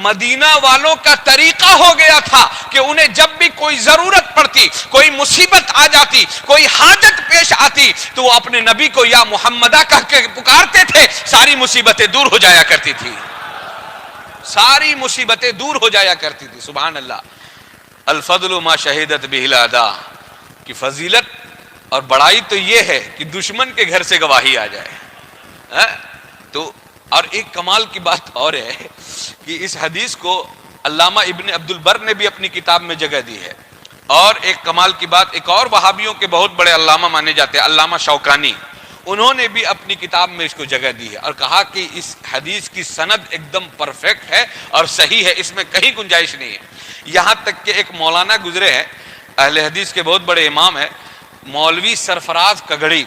مدینہ والوں کا طریقہ ہو گیا تھا کہ انہیں جب بھی کوئی ضرورت پڑتی، کوئی مصیبت آ جاتی، کوئی حاجت پیش آتی، تو وہ اپنے نبی کو یا محمدہ کہہ کے پکارتے تھے، ساری مصیبتیں دور ہو جایا کرتی تھی۔ ساری مصیبتیں دور ہو جایا کرتی تھی. سبحان اللہ. الفضل ما شہدت بہ الاعداء کی فضیلت اور بڑائی تو یہ ہے کہ دشمن کے گھر سے گواہی آ جائے. تو اور ایک کمال کی بات اور ہے کہ اس حدیث کو علامہ ابن عبد البر نے بھی اپنی کتاب میں جگہ دی ہے. اور ایک کمال کی بات، ایک اور وہابیوں کے بہت بڑے علامہ مانے جاتے ہیں، علامہ شوکانی، انہوں نے بھی اپنی کتاب میں اس کو جگہ دی ہے اور کہا کہ اس حدیث کی سند ایک دم پرفیکٹ ہے اور صحیح ہے، اس میں کہیں گنجائش نہیں ہے. یہاں تک کہ ایک مولانا گزرے ہیں، اہل حدیث کے بہت بڑے امام ہیں، مولوی سرفراز کگڑی،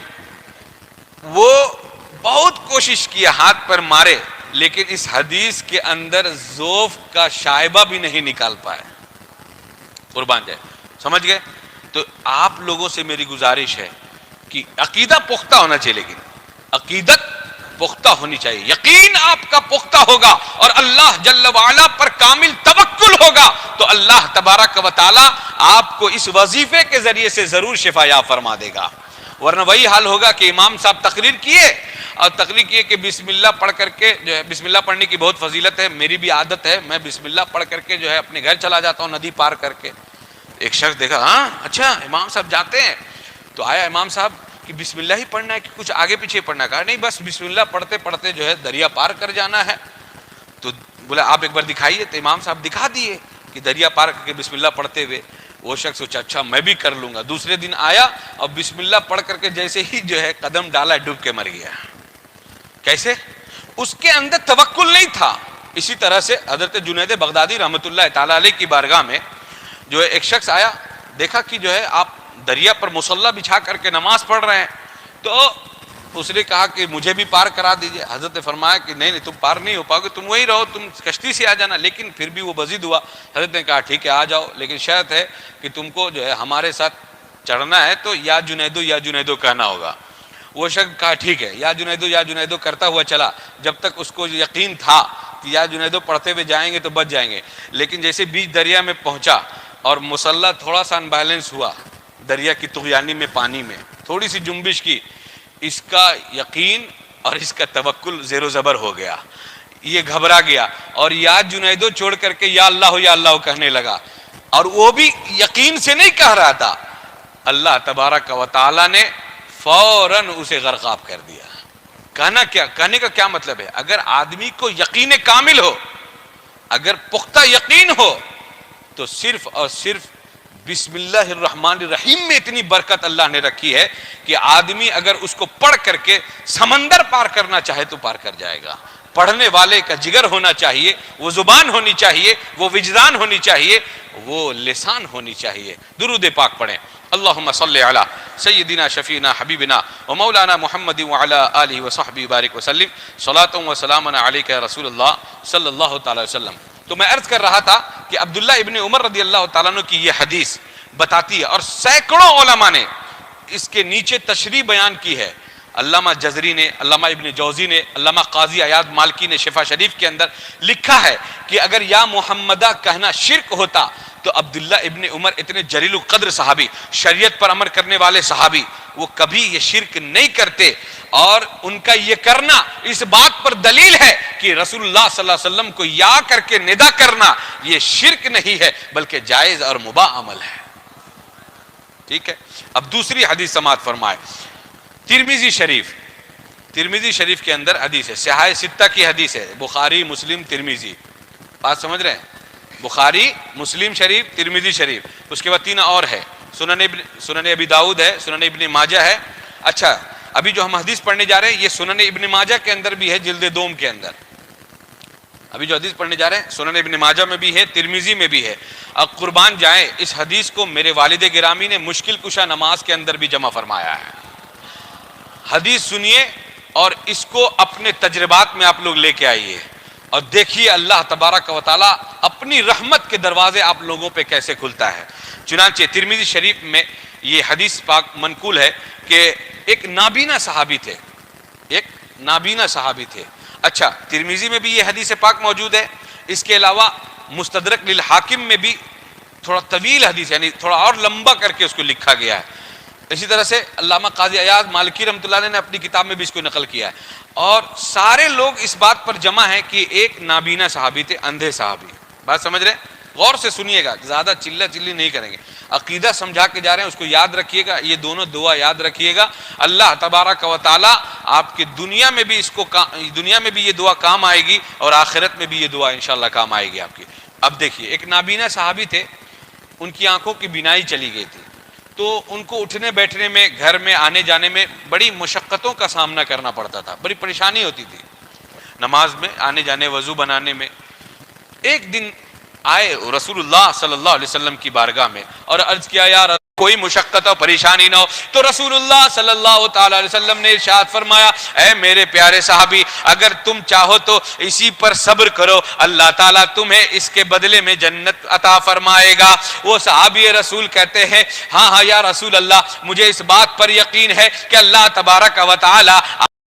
وہ بہت کوشش کیا، ہاتھ پر مارے، لیکن اس حدیث کے اندر ذوف کا شائبہ بھی نہیں نکال پائے. قربان جائے. سمجھ گئے؟ تو آپ لوگوں سے میری گزارش ہے کہ عقیدہ پختہ ہونا چاہیے، لیکن عقیدت پختہ ہونی چاہیے، یقین آپ کا پختہ ہوگا اور اللہ جل وعلا پر کامل توکل ہوگا تو اللہ تبارک و تعالی آپ کو اس وظیفے کے ذریعے سے ضرور شفا یاب فرما دے گا. ورنہ وہی حال ہوگا کہ امام صاحب تقریر کیے اور تقریر کیے کہ بسم اللہ پڑھ کر کے جو ہے، بسم اللہ پڑھنے کی بہت فضیلت ہے، میری بھی عادت ہے، میں بسم اللہ پڑھ کر کے جو ہے اپنے گھر چلا جاتا ہوں ندی پار کر کے. ایک شخص دیکھا، ہاں اچھا امام صاحب جاتے ہیں، تو آیا امام صاحب کہ بسم اللہ ہی پڑھنا ہے کہ کچھ آگے پیچھے پڑھنا ہے؟ کہا نہیں، بس بسم اللہ پڑھتے پڑھتے جو ہے دریا پار کر جانا ہے. تو بولا آپ ایک بار دکھائیے. تو امام صاحب دکھا دیے کہ دریا پار کر کے بسم اللہ پڑھتے ہوئے. وہ شخص سوچا اچھا میں بھی کر لوں گا. دوسرے دن آیا اور بسم اللہ پڑھ کر کے جیسے ہی جو ہے قدم ڈالا ڈوب کے مر گیا. کیسے؟ اس کے اندر توکل نہیں تھا. اسی طرح سے حضرت جنید بغدادی رحمۃ اللہ تعالی علیہ کی بارگاہ میں جو ہے ایک شخص آیا، دیکھا کہ جو ہے آپ دریا پر مصلی بچھا کر کے نماز پڑھ رہے ہیں، تو اس نے کہا کہ مجھے بھی پار کرا دیجئے. حضرت نے فرمایا کہ نہیں تم پار نہیں ہو پاؤ گے، تم وہی رہو، تم کشتی سے آ جانا. لیکن پھر بھی وہ بضد ہوا. حضرت نے کہا ٹھیک ہے آ جاؤ، لیکن شرط ہے کہ تم کو جو ہے ہمارے ساتھ چڑھنا ہے تو یا جنیدو کہنا ہوگا. وہ شخص کہا ٹھیک ہے، یا جنیدو کرتا ہوا چلا. جب تک اس کو یقین تھا کہ یا جنیدو پڑھتے ہوئے جائیں گے تو بچ جائیں گے. لیکن جیسے بیچ دریا میں پہنچا اور مسلح تھوڑا سا انبیلنس ہوا دریا کی طغیانی میں، پانی میں تھوڑی سی جنبش کی، اس کا یقین اور اس کا توکل زیر و زبر ہو گیا. یہ گھبرا گیا اور یا جنیدو چھوڑ کر کے یا اللہ کہنے لگا. اور وہ بھی یقین سے نہیں کہہ رہا تھا. اللہ تبارک و تعالی نے فوراً اسے غرقاب کر دیا. کہنے کا کیا مطلب ہے؟ اگر آدمی کو یقین کامل ہو، اگر پختہ یقین ہو، تو صرف اور صرف بسم اللہ الرحمن الرحیم میں اتنی برکت اللہ نے رکھی ہے کہ آدمی اگر اس کو پڑھ کر کے سمندر پار کرنا چاہے تو پار کر جائے گا. پڑھنے والے کا جگر ہونا چاہیے، وہ زبان ہونی چاہیے، وہ وجدان ہونی چاہیے، وہ لسان ہونی چاہیے. درود پاک پڑھیں. اللہم صلی علی سیدنا شفینا حبیبنا و مولانا محمد وعلی آلہ وصحبہ بارک وسلم. صلاۃ و سلام علیک یا رسول اللہ صلی اللہ تعالی وسلم. تو میں عرض کر رہا تھا کہ عبداللہ ابن عمر رضی اللہ تعالیٰ عنہ کی یہ حدیث بتاتی ہے اور سینکڑوں علماء نے اس کے نیچے تشریح بیان کی ہے. علامہ جزری نے، علامہ ابن جوزی نے، علامہ قاضی عیاض مالکی نے شفا شریف کے اندر لکھا ہے کہ اگر یا محمدہ کہنا شرک ہوتا تو عبداللہ ابن عمر اتنے جلیل القدر صحابی، شریعت پر عمل کرنے والے صحابی، وہ کبھی یہ شرک نہیں کرتے. اور ان کا یہ کرنا اس بات پر دلیل ہے کہ رسول اللہ صلی اللہ علیہ وسلم کو یا کر کے ندا کرنا یہ شرک نہیں ہے بلکہ جائز اور مباح عمل ہے. ٹھیک ہے. اب دوسری حدیث سماعت فرمائے. ترمذی شریف کے اندر حدیث ہے، صحاح ستہ کی حدیث ہے، بخاری مسلم ترمذی. بات سمجھ رہے ہیں؟ بخاری مسلم شریف ترمذی شریف، اس کے بعد 3 اور ہے، سنن ابی داؤد ہے، سنن ابن ماجہ ہے. اچھا ابھی جو ہم حدیث پڑھنے جا رہے ہیں یہ سنن ابن ماجہ کے اندر بھی ہے، جلد دوم کے اندر. ابھی جو حدیث پڑھنے جا رہے ہیں سنن ابن ماجہ میں بھی ہے، ترمذی میں بھی ہے. اب قربان جائیں اس حدیث کو میرے والد گرامی نے مشکل کشا نماز کے اندر بھی جمع فرمایا ہے. حدیث سنیے اور اس کو اپنے تجربات میں آپ لوگ لے کے آئیے اور دیکھیے اللہ تبارک و تعالی اپنی رحمت کے دروازے آپ لوگوں پہ کیسے کھلتا ہے. چنانچہ ترمذی شریف میں یہ حدیث پاک منقول ہے کہ ایک نابینا صحابی تھے. اچھا ترمذی میں بھی یہ حدیث پاک موجود ہے. اس کے علاوہ مستدرک للحاکم میں بھی تھوڑا طویل حدیث، یعنی تھوڑا اور لمبا کر کے اس کو لکھا گیا ہے. اسی طرح سے علامہ قاضی ایاز مالکی رحمۃ اللہ علیہ نے اپنی کتاب میں بھی اس کو نقل کیا ہے. اور سارے لوگ اس بات پر جمع ہیں کہ ایک نابینا صحابی تھے, اندھے صحابی. بات سمجھ رہے ہیں؟ غور سے سنیے گا, زیادہ چلا چلی نہیں کریں گے, عقیدہ سمجھا کے جا رہے ہیں, اس کو یاد رکھیے گا. یہ دونوں دعا یاد رکھیے گا. اللہ تبارک و تعالی آپ کی دنیا میں بھی دنیا میں بھی یہ دعا کام آئے گی, اور آخرت میں بھی یہ دعا انشاءاللہ کام آئے گی آپ کی. اب دیکھیے, ایک نابینا صحابی تھے, ان کی آنکھوں کی بینائی چلی گئی تھی, تو ان کو اٹھنے بیٹھنے میں, گھر میں آنے جانے میں بڑی مشقتوں کا سامنا کرنا پڑتا تھا, بڑی پریشانی ہوتی تھی نماز میں آنے جانے, وضو بنانے میں. ایک دن آئے رسول اللہ صلی اللہ علیہ وسلم کی بارگاہ میں اور عرض کیا, یا کوئی مشقت اور پریشانی نہ ہو. تو رسول اللہ صلی اللہ تعالی علیہ وسلم نے ارشاد فرمایا, اے میرے پیارے صحابی, اگر تم چاہو تو اسی پر صبر کرو, اللہ تعالیٰ تمہیں اس کے بدلے میں جنت عطا فرمائے گا. وہ صحابی رسول کہتے ہیں, ہاں یا رسول اللہ, مجھے اس بات پر یقین ہے کہ اللہ تبارک و تعالیٰ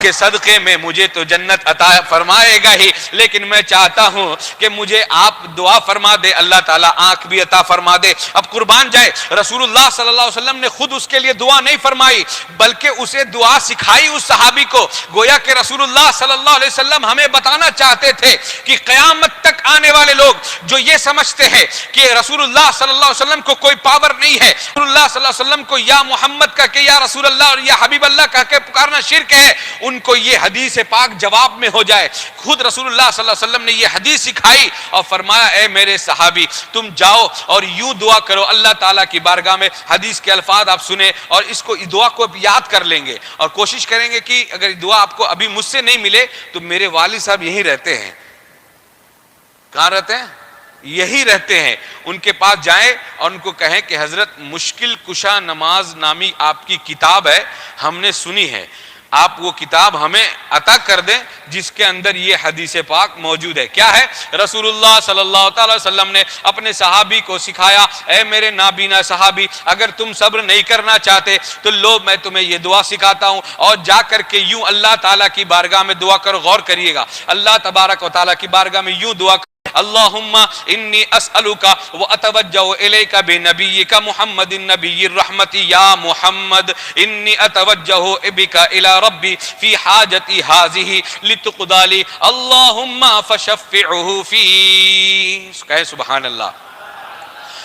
کے صدقے میں مجھے تو جنت عطا فرمائے گا ہی, لیکن میں چاہتا ہوں کہ مجھے آپ دعا فرما دے, اللہ تعالیٰ آنکھ بھی عطا فرما دے. اب قربان جائے, رسول اللہ صلی اللہ علیہ وسلم نے خود اس کے لیے دعا نہیں فرمائی, بلکہ اسے دعا سکھائی اس صحابی کو. گویا کہ رسول اللہ صلی اللہ علیہ وسلم ہمیں بتانا چاہتے تھے کہ قیامت تک آنے والے لوگ جو یہ سمجھتے ہیں کہ رسول اللہ صلی اللہ علیہ وسلم کو کوئی پاور نہیں ہے, رسول اللہ صلی اللہ علیہ وسلم کو یا محمد کہہ کے, یا رسول اللہ اور یا حبیب اللہ کہہ کے پکارنا شرک ہے, ان کو یہ حدیث پاک جواب میں ہو جائے. خود رسول اللہ صلی اللہ علیہ وسلم نے یہ حدیث سکھائی اور فرمایا, اے میرے صحابی, تم جاؤ اور یوں دعا کرو اللہ تعالیٰ کی بارگاہ میں. حدیث کے الفاظ آپ سنیں اور اس کو, دعا کو یاد کر لیں گے, اور کوشش کریں گے کہ اگر دعا آپ کو ابھی مجھ سے نہیں ملے تو میرے والد صاحب یہیں رہتے ہیں. کہاں رہتے ہیں؟ یہی رہتے ہیں. ان کے پاس جائیں اور ان کو کہیں کہ حضرت, مشکل کشا نماز نامی آپ کی کتاب ہے, ہم نے سنی ہے, آپ وہ کتاب ہمیں عطا کر دیں جس کے اندر یہ حدیث پاک موجود ہے. کیا ہے؟ رسول اللہ صلی اللہ تعالی وسلم نے اپنے صحابی کو سکھایا, اے میرے نابینا صحابی, اگر تم صبر نہیں کرنا چاہتے تو لو, میں تمہیں یہ دعا سکھاتا ہوں, اور جا کر کے یوں اللہ تعالیٰ کی بارگاہ میں دعا کرو. غور کریے گا, اللہ تبارک و تعالیٰ کی بارگاہ میں یوں دعا اللہم انی اسألک و اتوجہ الیک بنبیک محمد النبی الرحمت, یا محمد انی اتوجہ بک الی ربی فی حاجتی ہذہ لتقضی لی, اللہم فشفعہ فی. کہے سبحان اللہ.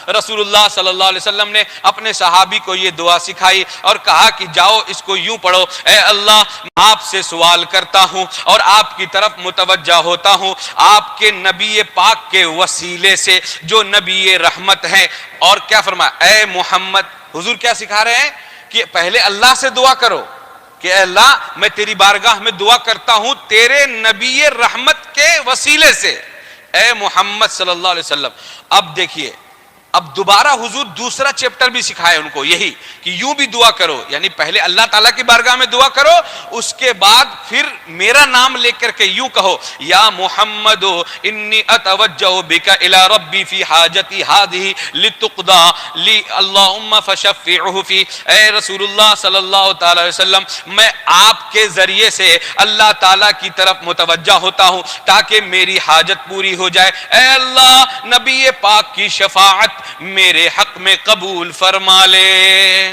رسول اللہ صلی اللہ علیہ وسلم نے اپنے صحابی کو یہ دعا سکھائی اور کہا کہ جاؤ اس کو یوں پڑھو, اے اللہ, آپ سے سوال کرتا ہوں اور آپ کی طرف متوجہ ہوتا ہوں آپ کے نبی پاک کے وسیلے سے جو نبی رحمت ہے. اور کیا فرمایا, اے محمد. حضور کیا سکھا رہے ہیں کہ پہلے اللہ سے دعا کرو کہ اے اللہ, میں تیری بارگاہ میں دعا کرتا ہوں تیرے نبی رحمت کے وسیلے سے, اے محمد صلی اللہ علیہ وسلم. اب دیکھیے, اب دوبارہ حضور دوسرا چیپٹر بھی سکھائے ان کو یہی کہ یوں بھی دعا کرو, یعنی پہلے اللہ تعالیٰ کی بارگاہ میں دعا کرو, اس کے بعد پھر میرا نام لے کر کے یوں کہو, یا محمد انی اتوجہ بک الی ربی فی حاجتی ہذہ لتقضی لی, اللہم فشفعہ فی. اے رسول اللہ صلی اللہ تعالی علیہ وسلم, میں آپ کے ذریعے سے اللہ تعالیٰ کی طرف متوجہ ہوتا ہوں تاکہ میری حاجت پوری ہو جائے. اے اللہ, نبی پاک کی شفاعت میرے حق میں قبول فرما لے.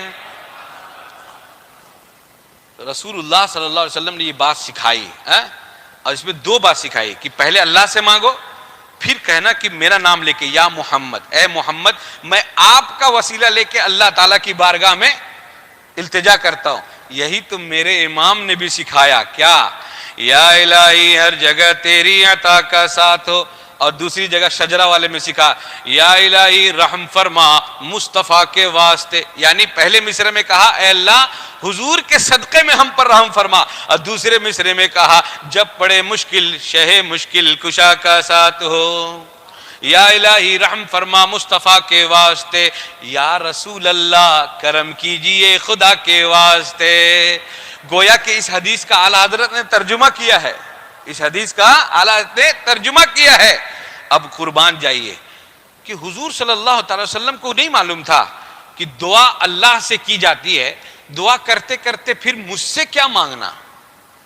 رسول اللہ صلی اللہ علیہ وسلم نے یہ بات سکھائی, اور اس میں دو بات سکھائی کہ پہلے اللہ سے مانگو, پھر کہنا کہ میرا نام لے کے, یا محمد, اے محمد, میں آپ کا وسیلہ لے کے اللہ تعالیٰ کی بارگاہ میں التجا کرتا ہوں. یہی تو میرے امام نے بھی سکھایا, کیا, یا الہی ہر جگہ تیری عطا کا ساتھ ہو. اور دوسری جگہ شجرہ والے میں سکھا, یا الہی رحم فرما مصطفیٰ کے واسطے, یعنی پہلے مصرے میں کہا اے اللہ حضور کے صدقے میں ہم پر رحم فرما, اور دوسرے مصرے میں کہا جب پڑے مشکل شہ مشکل کشا کا ساتھ ہو, یا الہی رحم فرما مصطفیٰ کے واسطے, یا رسول اللہ کرم کیجئے خدا کے واسطے. گویا کہ اس حدیث کا اعلیٰ حضرت نے ترجمہ کیا ہے, اس حدیث کا اعلیٰ حضرت نے ترجمہ کیا ہے. اب قربان جائیے کہ حضور صلی اللہ تعالی وسلم کو نہیں معلوم تھا کہ دعا اللہ سے کی جاتی ہے, دعا کرتے کرتے پھر مجھ سے کیا مانگنا,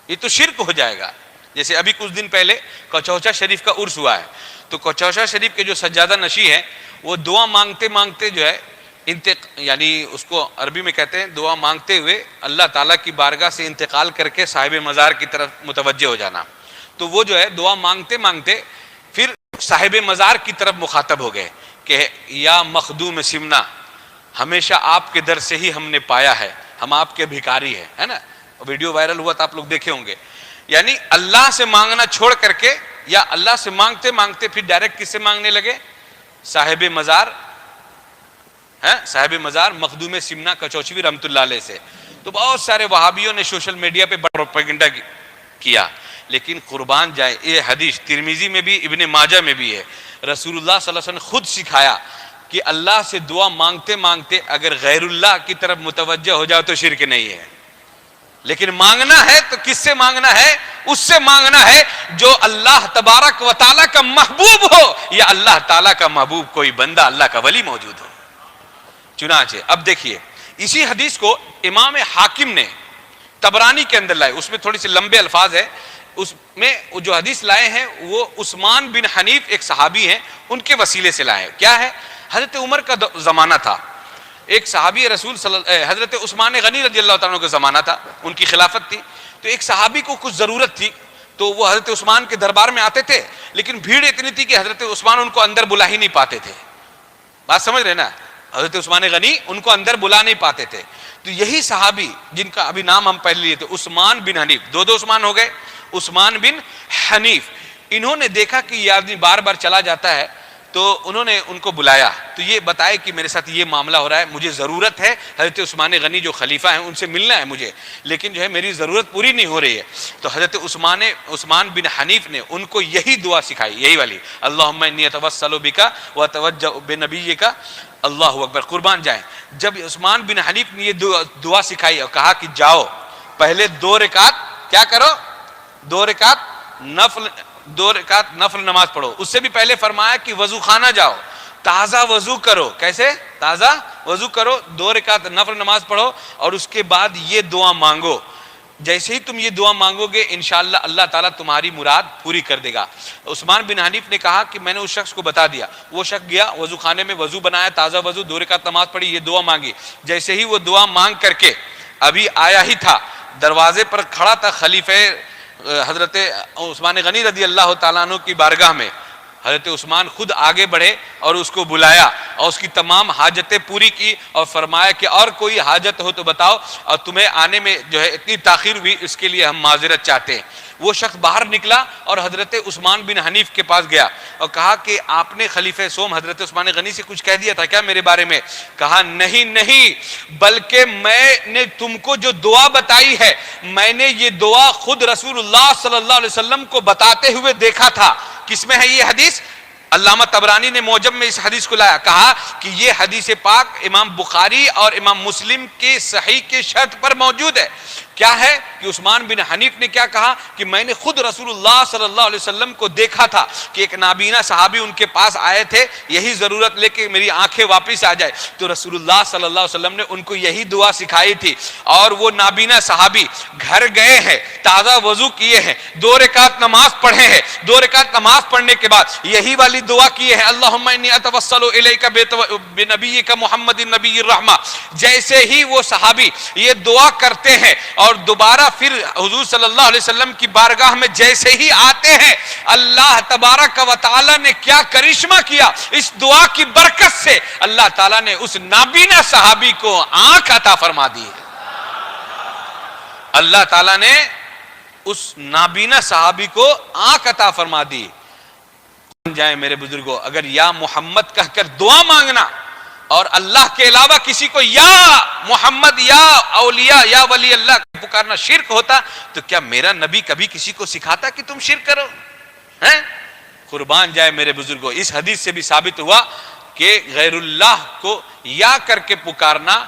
یہ تو شرک ہو جائے گا. جیسے ابھی کچھ دن پہلے کچوچا شریف کا عرس ہوا ہے, تو کچوچا شریف کے جو سجادہ نشی ہیں وہ دعا مانگتے مانگتے جو ہے یعنی اس کو عربی میں کہتے ہیں دعا مانگتے ہوئے اللہ تعالیٰ کی بارگاہ سے انتقال کر کے صاحب مزار کی طرف متوجہ ہو جانا. تو وہ جو ہے دعا مانگتے مانگتے پھر صاحب مزار کی طرف مخاطب ہو گئے کہ یا مخدوم سمنا، ہمیشہ آپ کے در سے ہی ہم نے پایا ہے، ہم آپ کے بھکاری ہیں، ہے نا. ویڈیو وائرل ہوا تو آپ لوگ دیکھے ہوں گے. یعنی اللہ سے مانگنا چھوڑ کر کے یا اللہ سے مانگتے مانگتے پھر ڈائریکٹ کس سے مانگنے لگے؟ صاحب مزار، صاحب مزار مخدوم سمنا کچوچوی رحمۃ اللہ علیہ سے. تو بہت سارے وہابیوں نے سوشل میڈیا پہ بڑا پروپیگنڈا کیا، لیکن قربان جائے یہ حدیث ترمذی میں بھی ابن ماجہ میں بھی ہے. رسول اللہ صلی اللہ علیہ وسلم نے خود سکھایا کہ اللہ سے دعا مانگتے مانگتے اگر غیر اللہ کی طرف متوجہ ہو جاؤ تو شرک نہیں ہے. لیکن مانگنا ہے تو کس سے مانگنا ہے؟ اس سے مانگنا ہے جو اللہ تبارک و تعالیٰ کا محبوب ہو یا اللہ تعالیٰ کا محبوب کوئی بندہ اللہ کا ولی موجود ہو. چنانچہ اب دیکھیے اسی حدیث کو امام حاکم نے طبرانی کے اندر لائے، اس میں تھوڑی سی لمبے الفاظ ہے. اس میں جو حدیث لائے ہیں وہ عثمان بن حنیف ایک صحابی ہیں، ان کے وسیلے سے لائے. کیا ہے؟ حضرت عمر کا زمانہ تھا، ایک صحابی رسول حضرت عثمان غنی رضی اللہ تعالیٰ عنہ کا زمانہ تھا، ان کی خلافت تھی. تو ایک صحابی کو کچھ ضرورت تھی تو وہ حضرت عثمان کے دربار میں آتے تھے، لیکن بھیڑ اتنی تھی کہ حضرت عثمان ان کو اندر بلا ہی نہیں پاتے تھے. بات سمجھ رہے نا؟ حضرت عثمان غنی ان کو اندر بلا نہیں پاتے تھے. تو یہی صحابی جن کا ابھی نام ہم پہلے لیے تھے، عثمان بن حنیف، دو عثمان ہو گئے، عثمان بن حنیف، انہوں نے دیکھا کہ یہ آدمی بار بار چلا جاتا ہے تو انہوں نے ان کو بلایا. تو یہ بتائے کہ میرے ساتھ یہ معاملہ ہو رہا ہے، مجھے ضرورت ہے، حضرت عثمان غنی جو خلیفہ ہیں ان سے ملنا ہے مجھے، لیکن جو ہے میری ضرورت پوری نہیں ہو رہی ہے. تو حضرت عثمان بن حنیف نے ان کو یہی دعا سکھائی، یہی والی، اللہم انی اتوسل بک واتوجہ بنبیک. اللہ اکبر، قربان جائیں. جب عثمان بن حنیف نے یہ دعا سکھائی اور کہا کہ جاؤ پہلے 2 رکعت کیا کرو، 2 رکعت نفل نماز پڑھو. اس سے بھی پہلے فرمایا کہ وضو خانہ جاؤ، تازہ وضو کرو. کیسے؟ تازہ وضو کرو، 2 رکعت نفل نماز پڑھو اور اس کے بعد یہ دعا مانگو. جیسے ہی تم یہ دعا مانگو گے انشاءاللہ اللہ تعالیٰ تمہاری مراد پوری کر دے گا. عثمان بن حنیف نے کہا کہ میں نے اس شخص کو بتا دیا. وہ شخص گیا وضو خانے میں، وضو بنایا، تازہ وضو، 2 رکعت نماز پڑھی، یہ دعا مانگی. جیسے ہی وہ دعا مانگ کر کے ابھی آیا ہی تھا، دروازے پر کھڑا تھا خلیفہ حضرت عثمان غنی رضی اللہ تعالیٰ عنہ کی بارگاہ میں. حضرت عثمان خود آگے بڑھے اور اس کو بلایا اور اس کی تمام حاجتیں پوری کی اور فرمایا کہ اور کوئی حاجت ہو تو بتاؤ، اور تمہیں آنے میں جو ہے اتنی تاخیر ہوئی اس کے لیے ہم معذرت چاہتے ہیں. وہ شخص باہر نکلا اور حضرت عثمان بن حنیف کے پاس گیا اور کہا کہ آپ نے خلیفہ سوم حضرت عثمان غنی سے کچھ کہہ دیا تھا کیا میرے بارے میں؟ کہا نہیں، بلکہ میں نے تم کو جو دعا بتائی ہے میں نے یہ دعا خود رسول اللہ صلی اللہ علیہ وسلم کو بتاتے ہوئے دیکھا تھا. کس میں ہے یہ حدیث؟ علامہ طبرانی نے موجم میں اس حدیث کو لایا، کہا کہ یہ حدیث پاک امام بخاری اور امام مسلم کے صحیح کے شرط پر موجود ہے. کیا ہے کہ عثمان بن حنیف نے کیا کہا کہ میں نے خود رسول اللہ صلی اللہ علیہ وسلم کو دیکھا تھا کہ ایک نابینا صحابی ان کے پاس آئے تھے یہی ضرورت لے کے میری آنکھیں واپس آ جائے. تو رسول اللہ صلی اللہ علیہ وسلم نے ان کو یہی دعا سکھائی تھی اور وہ نابینا صحابی گھر گئے ہیں، تازہ وضو کیے ہیں، 2 رکعت نماز پڑھے ہیں، 2 رکعت نماز پڑھنے کے بعد یہی والی دعا کیے ہیں، اللہم انی اتوسل الیک بنبیک محمد النبی الرحمہ. جیسے ہی وہ صحابی یہ دعا کرتے ہیں اور دوبارہ پھر حضور صلی اللہ علیہ وسلم کی بارگاہ میں جیسے ہی آتے ہیں، اللہ تبارک و تعالی نے کیا کرشمہ کیا، اس دعا کی برکت سے اللہ تعالیٰ نے اس نابینا صحابی کو آنکھ عطا فرما دی. اللہ تعالیٰ نے اس نابینا صحابی کو آنکھ عطا فرما دی. جائیں میرے بزرگوں، اگر یا محمد کہہ کر دعا مانگنا اور اللہ کے علاوہ کسی کو یا محمد یا اولیاء یا ولی اللہ پکارنا شرک ہوتا تو کیا میرا نبی کبھی کسی کو سکھاتا کہ تم شرک کرو؟ ہیں؟ قربان جائے میرے بزرگوں، اس حدیث سے بھی ثابت ہوا کہ غیر اللہ کو یا کر کے پکارنا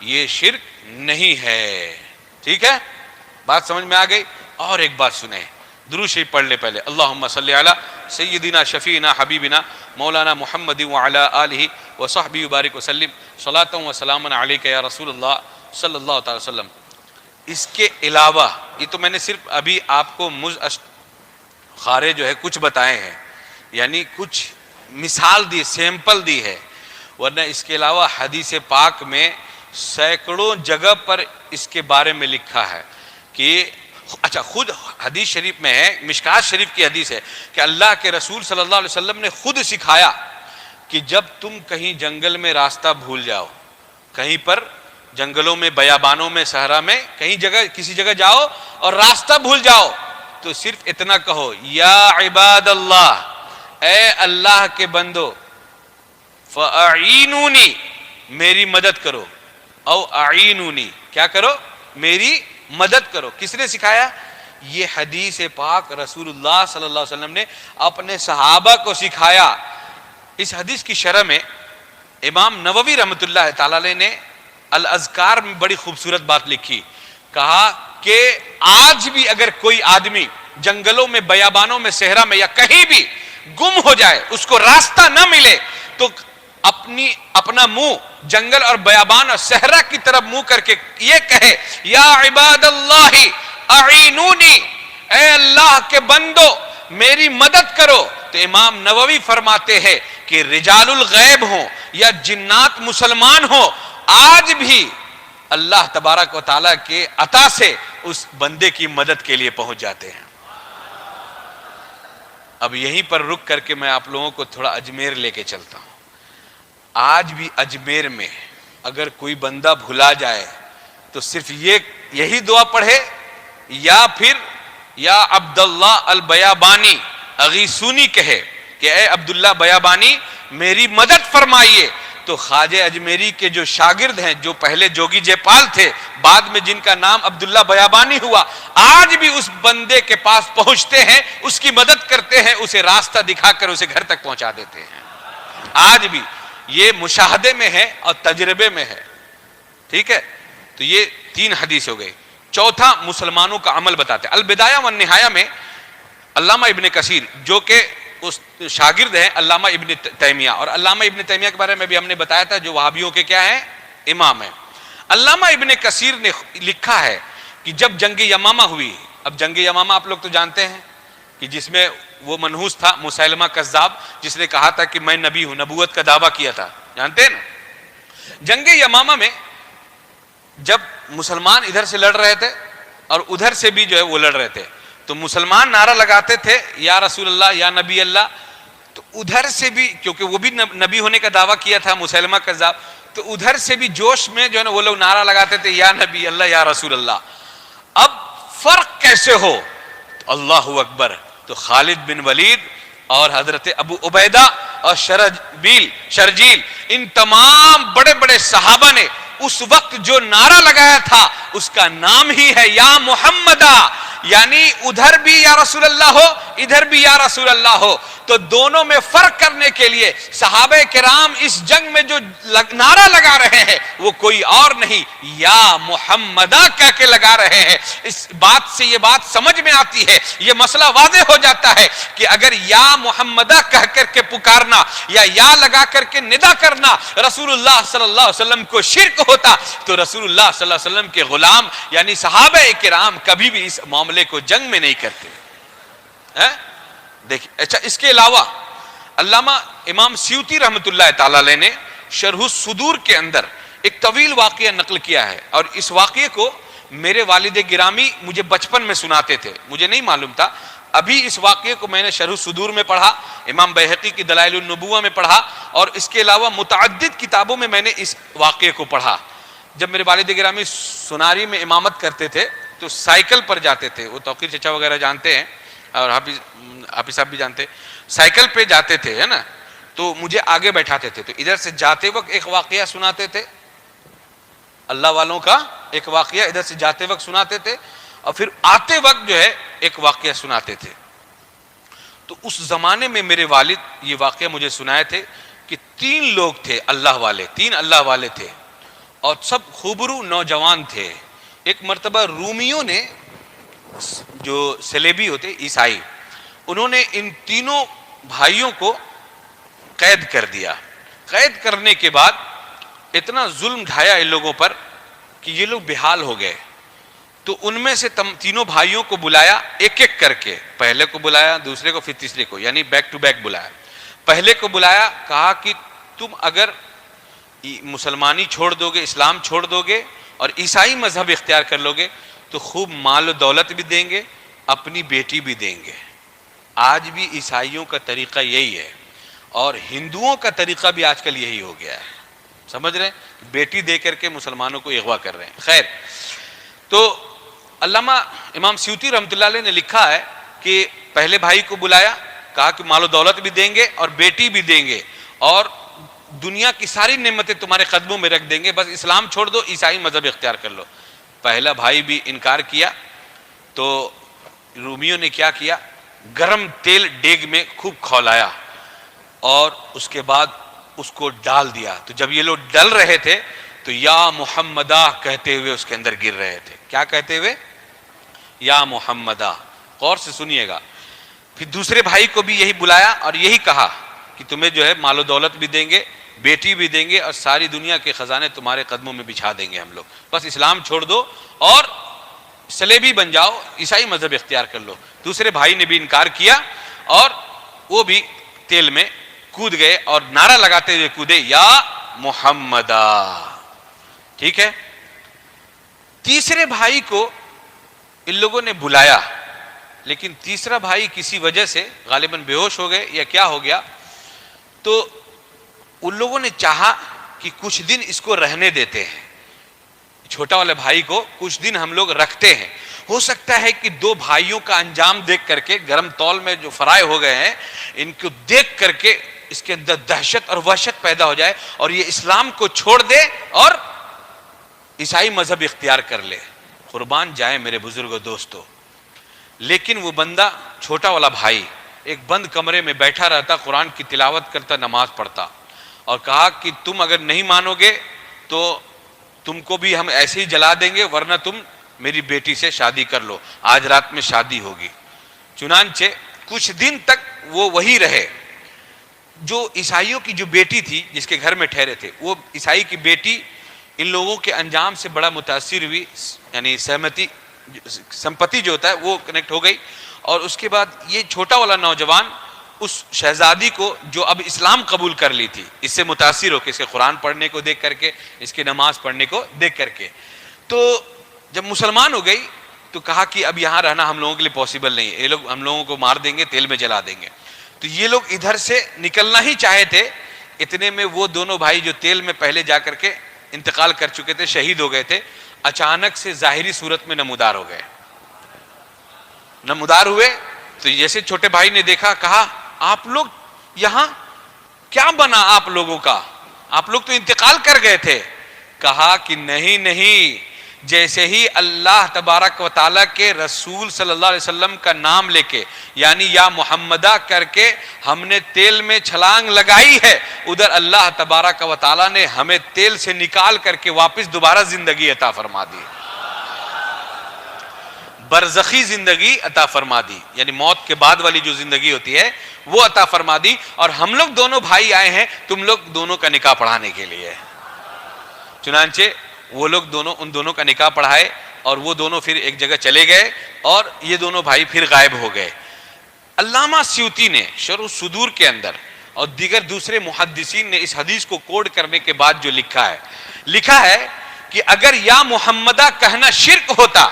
یہ شرک نہیں ہے. ٹھیک ہے، بات سمجھ میں آ گئی؟ اور ایک بات سنیں، درود شریف پڑھ لے پہلے. اللہم صلی علی سیدنا شفیعنا حبیبنا مولانا محمد وعلی آلہ وصحبہ وبارک وسلم صلاۃ و سلام علیک یا رسول اللہ صلی اللہ تعالی وسلم. اس کے علاوہ یہ تو میں نے صرف ابھی آپ کو خارے جو ہے کچھ بتائے ہیں، یعنی کچھ مثال دی، سیمپل دی ہے. ورنہ اس کے علاوہ حدیث پاک میں سینکڑوں جگہ پر اس کے بارے میں لکھا ہے کہ اچھا خود حدیث شریف میں ہے، مشکات شریف کی حدیث ہے کہ اللہ کے رسول صلی اللہ علیہ وسلم نے خود سکھایا کہ جب تم کہیں جنگل میں راستہ بھول جاؤ، کہیں پر جنگلوں میں، بیابانوں میں، صحرا میں کہیں جگہ کسی جگہ جاؤ اور راستہ بھول جاؤ تو صرف اتنا کہو، یا عباد اللہ، اے اللہ کے بندو، فاعینونی، میری مدد کرو، او اعینونی، کیا کرو؟ میری مدد کرو۔ کس نے سکھایا؟ یہ حدیث پاک رسول اللہ صلی اللہ علیہ وسلم نے اپنے صحابہ کو سکھایا۔ اس حدیث کی شرح میں امام نووی رحمۃ اللہ تعالی علیہ نے الاذکار میں بڑی خوبصورت بات لکھی، کہا کہ آج بھی اگر کوئی آدمی جنگلوں میں، بیابانوں میں، صحرا میں یا کہیں بھی گم ہو جائے، اس کو راستہ نہ ملے، تو اپنا منہ جنگل اور بیابان اور صحرا کی طرف منہ کر کے یہ کہے، یا عباد اللہ اعینونی، اے اللہ کے بندو میری مدد کرو۔ تو امام نووی فرماتے ہیں کہ رجال الغیب ہوں یا جنات مسلمان ہوں، آج بھی اللہ تبارک و تعالیٰ کے عطا سے اس بندے کی مدد کے لیے پہنچ جاتے ہیں۔ اب یہیں پر رک کر کے میں آپ لوگوں کو تھوڑا اجمیر لے کے چلتا ہوں۔ آج بھی اجمیر میں اگر کوئی بندہ بھلا جائے تو صرف یہی دعا پڑھے، یا پھر یا عبداللہ البیابانی اغیثونی کہے کہ اے عبداللہ بیابانی میری مدد فرمائیے، تو خواجہ اجمیری کے جو شاگرد ہیں، جو پہلے جوگی جے پال تھے، بعد میں جن کا نام عبداللہ بیابانی ہوا، آج بھی اس بندے کے پاس پہنچتے ہیں، اس کی مدد کرتے ہیں، اسے راستہ دکھا کر اسے گھر تک پہنچا دیتے ہیں۔ آج بھی یہ مشاہدے میں ہے اور تجربے میں ہے، ٹھیک ہے؟ تو یہ 3 حدیث ہو گئی۔ چوتھا مسلمانوں کا عمل بتاتے ہیں۔ البدایہ والنہایہ میں علامہ ابن کثیر جو کہ اس شاگرد ہیں علامہ ابن تیمیہ، اور علامہ ابن تیمیہ کے بارے میں بھی ہم نے بتایا تھا جو وہابیوں کے کیا ہیں؟ امام ہیں۔ علامہ ابن کثیر نے لکھا ہے کہ جب جنگ یمامہ ہوئی، اب جنگ یمامہ آپ لوگ تو جانتے ہیں کہ جس میں وہ منحوس تھا مسیلمہ کذاب، جس نے کہا تھا کہ میں نبی ہوں، نبوت کا دعویٰ کیا تھا، جانتے ہیں نا؟ جنگ یمامہ میں جب مسلمان ادھر سے لڑ رہے تھے اور ادھر سے بھی جو ہے وہ لڑ رہے تھے، تو مسلمان نعرہ لگاتے تھے یا رسول اللہ یا نبی اللہ، تو ادھر سے بھی، کیونکہ وہ بھی نبی ہونے کا دعویٰ کیا تھا مسیلمہ کذاب، تو ادھر سے بھی جوش میں جو ہے نا وہ لوگ نعرہ لگاتے تھے یا نبی اللہ یا رسول اللہ۔ اب فرق کیسے ہو؟ تو اللہ اکبر، تو خالد بن ولید اور حضرت ابو عبیدہ اور شرجیل، ان تمام بڑے بڑے صحابہ نے اس وقت جو نعرہ لگایا تھا اس کا نام ہی ہے یا محمدہ، یعنی ادھر بھی یا رسول اللہ ہو، ادھر بھی یا رسول اللہ ہو، تو دونوں میں فرق کرنے کے لیے صحابہ کرام اس جنگ میں جو نعرہ لگا رہے ہیں وہ کوئی اور نہیں، یا محمدہ کہہ کے لگا رہے ہیں۔ اس بات سے یہ بات سمجھ میں آتی ہے، یہ مسئلہ واضح ہو جاتا ہے کہ اگر یا محمدہ کہہ کر کے پکارنا یا لگا کر کے ندا کرنا رسول اللہ صلی اللہ علیہ وسلم کو شرک ہوتا، تو رسول اللہ صلی اللہ علیہ وسلم کے غلام یعنی صحابہ کرام کبھی بھی اس معاملے کو جنگ میں نہیں کرتے۔ دیکھیں، اچھا اس کے علاوہ علامہ امام سیوطی رحمۃ اللہ تعالی علیہ نے شرح الصدور کے اندر ایک طویل واقعہ نقل کیا ہے، اور اس واقعے کو میرے والد گرامی مجھے بچپن میں سناتے تھے، مجھے نہیں معلوم تھا۔ ابھی اس واقعے کو میں نے شرح الصدور میں پڑھا، امام بیہقی کی دلائل النبوہ میں پڑھا، اور اس کے علاوہ متعدد کتابوں میں میں نے اس واقعے کو پڑھا۔ جب میرے والد گرامی سناری میں امامت کرتے تھے تو سائیکل پر جاتے تھے، وہ توقیر چچا وغیرہ جانتے ہیں اور حافظ صاحب بھی جانتے، سائیکل پہ جاتے تھے، ہے نا، تو مجھے آگے بیٹھاتے تھے، تو ادھر سے جاتے وقت ایک واقعہ سناتے تھے اللہ والوں کا، ایک واقعہ ادھر سے جاتے وقت سناتے تھے، اور پھر آتے وقت جو ہے ایک واقعہ سناتے تھے۔ تو اس زمانے میں میرے والد یہ واقعہ مجھے سنائے تھے کہ 3 لوگ تھے اللہ والے، 3 اللہ والے تھے، اور سب خوبرو نوجوان تھے۔ ایک مرتبہ رومیوں نے، جو سلیبی ہوتے عیسائی، انہوں نے ان تینوں بھائیوں کو قید کر دیا۔ قید کرنے کے بعد اتنا ظلم ڈھایا ان لوگوں پر کہ یہ لوگ بےحال ہو گئے۔ تو ان میں سے تینوں بھائیوں کو بلایا ایک ایک کر کے، پہلے کو بلایا، دوسرے کو، پھر تیسرے کو، یعنی بیک ٹو بیک بلایا۔ پہلے کو بلایا، کہا کہ تم اگر مسلمانی چھوڑ دو گے، اسلام چھوڑ دو گے اور عیسائی مذہب اختیار کر لو گے تو خوب مال و دولت بھی دیں گے، اپنی بیٹی بھی دیں گے۔ آج بھی عیسائیوں کا طریقہ یہی ہے اور ہندوؤں کا طریقہ بھی آج کل یہی ہو گیا ہے، سمجھ رہے ہیں؟ بیٹی دے کر کے مسلمانوں کو اغوا کر رہے ہیں۔ خیر، تو علامہ امام سیوطی رحمۃ اللہ علیہ نے لکھا ہے کہ پہلے بھائی کو بلایا، کہا کہ مال و دولت بھی دیں گے اور بیٹی بھی دیں گے اور دنیا کی ساری نعمتیں تمہارے قدموں میں رکھ دیں گے، بس اسلام چھوڑ دو، عیسائی مذہب اختیار کر لو۔ پہلا بھائی بھی انکار کیا تو رومیوں نے کیا کیا، گرم تیل ڈیگ میں خوب کھولایا اور اس کے بعد اس کو ڈال دیا۔ تو جب یہ لوگ ڈل رہے تھے تو یا محمدہ کہتے ہوئے اس کے اندر گر رہے تھے۔ کیا کہتے ہوئے؟ یا محمدہ۔ غور سے سنیے گا۔ پھر دوسرے بھائی کو بھی یہی بلایا اور یہی کہا کہ تمہیں جو ہے مال و دولت بھی دیں گے، بیٹی بھی دیں گے اور ساری دنیا کے خزانے تمہارے قدموں میں بچھا دیں گے ہم لوگ، بس اسلام چھوڑ دو اور سلیبی بن جاؤ، عیسائی مذہب اختیار کر لو۔ دوسرے بھائی نے بھی انکار کیا اور وہ بھی تیل میں کود گئے اور نعرہ لگاتے ہوئے کودے، یا محمدہ۔ ٹھیک ہے، تیسرے بھائی کو ان لوگوں نے بلایا لیکن تیسرا بھائی کسی وجہ سے غالباً بے ہوش ہو گئے یا کیا ہو گیا، تو ان لوگوں نے چاہا کہ کچھ دن اس کو رہنے دیتے ہیں، چھوٹا والے بھائی کو کچھ دن ہم لوگ رکھتے ہیں، ہو سکتا ہے کہ دو بھائیوں کا انجام دیکھ کر کے گرم تول میں جو فرائے ہو گئے ہیں ان کو دیکھ کر کے اس کے اندر دہشت اور وحشت پیدا ہو جائے اور یہ اسلام کو چھوڑ دے اور عیسائی مذہب اختیار کر لے۔ قربان جائیں میرے بزرگوں دوستو، لیکن وہ بندہ چھوٹا والا بھائی ایک بند کمرے میں بیٹھا رہتا، قرآن کی تلاوت کرتا، نماز پڑھتا اور کہا کہ تم اگر نہیں مانو گے تو تم کو بھی ہم ایسے ہی جلا دیں گے، ورنہ تم میری بیٹی سے شادی کر لو، آج رات میں شادی ہوگی۔ چنانچہ کچھ دن تک وہ وہی رہے۔ جو عیسائیوں کی جو بیٹی تھی جس کے گھر میں ٹھہرے تھے، وہ عیسائی کی بیٹی ان لوگوں کے انجام سے بڑا متاثر ہوئی، یعنی سمپتی جو ہوتا ہے وہ کنیکٹ ہو گئی، اور اس کے بعد یہ چھوٹا والا نوجوان اس شہزادی کو جو اب اسلام قبول کر لی تھی، اس سے متاثر ہو کے، اس کے قرآن پڑھنے کو دیکھ کر کے، اس کی نماز پڑھنے کو دیکھ کر کے، تو جب مسلمان ہو گئی تو کہا کہ اب یہاں رہنا ہم لوگوں کے لیے پاسبل نہیں ہے، یہ لوگ ہم لوگوں کو مار دیں گے، تیل میں جلا دیں گے۔ تو یہ لوگ ادھر سے نکلنا ہی چاہے تھے، اتنے میں وہ دونوں بھائی جو تیل میں پہلے جا کر کے انتقال کر چکے تھے، شہید ہو گئے تھے، اچانک سے ظاہری صورت میں نمودار ہو گئے۔ نمودار ہوئے تو جیسے چھوٹے بھائی نے دیکھا، کہا آپ لوگ یہاں کیا بنا آپ لوگوں کا؟ آپ لوگ تو انتقال کر گئے تھے۔ کہا کہ نہیں نہیں، جیسے ہی اللہ تبارک و تعالیٰ کے رسول صلی اللہ علیہ وسلم کا نام لے کے، یعنی یا محمدہ کر کے ہم نے تیل میں چھلانگ لگائی ہے، ادھر اللہ تبارک و تعالیٰ نے ہمیں تیل سے نکال کر کے واپس دوبارہ زندگی عطا فرما دی، برزخی زندگی عطا فرما دی، یعنی موت کے بعد والی جو زندگی ہوتی ہے وہ عطا فرما دی، اور ہم لوگ دونوں بھائی آئے ہیں تم لوگ دونوں کا نکاح پڑھانے کے لیے۔ چنانچہ وہ لوگ دونوں، ان دونوں کا نکاح پڑھائے اور وہ دونوں پھر ایک جگہ چلے گئے اور یہ دونوں بھائی پھر غائب ہو گئے۔ علامہ سیوطی نے شرح الصدور کے اندر اور دیگر دوسرے محدثین نے اس حدیث کو کوڈ کرنے کے بعد جو لکھا ہے کہ اگر یا محمدہ کہنا شرک ہوتا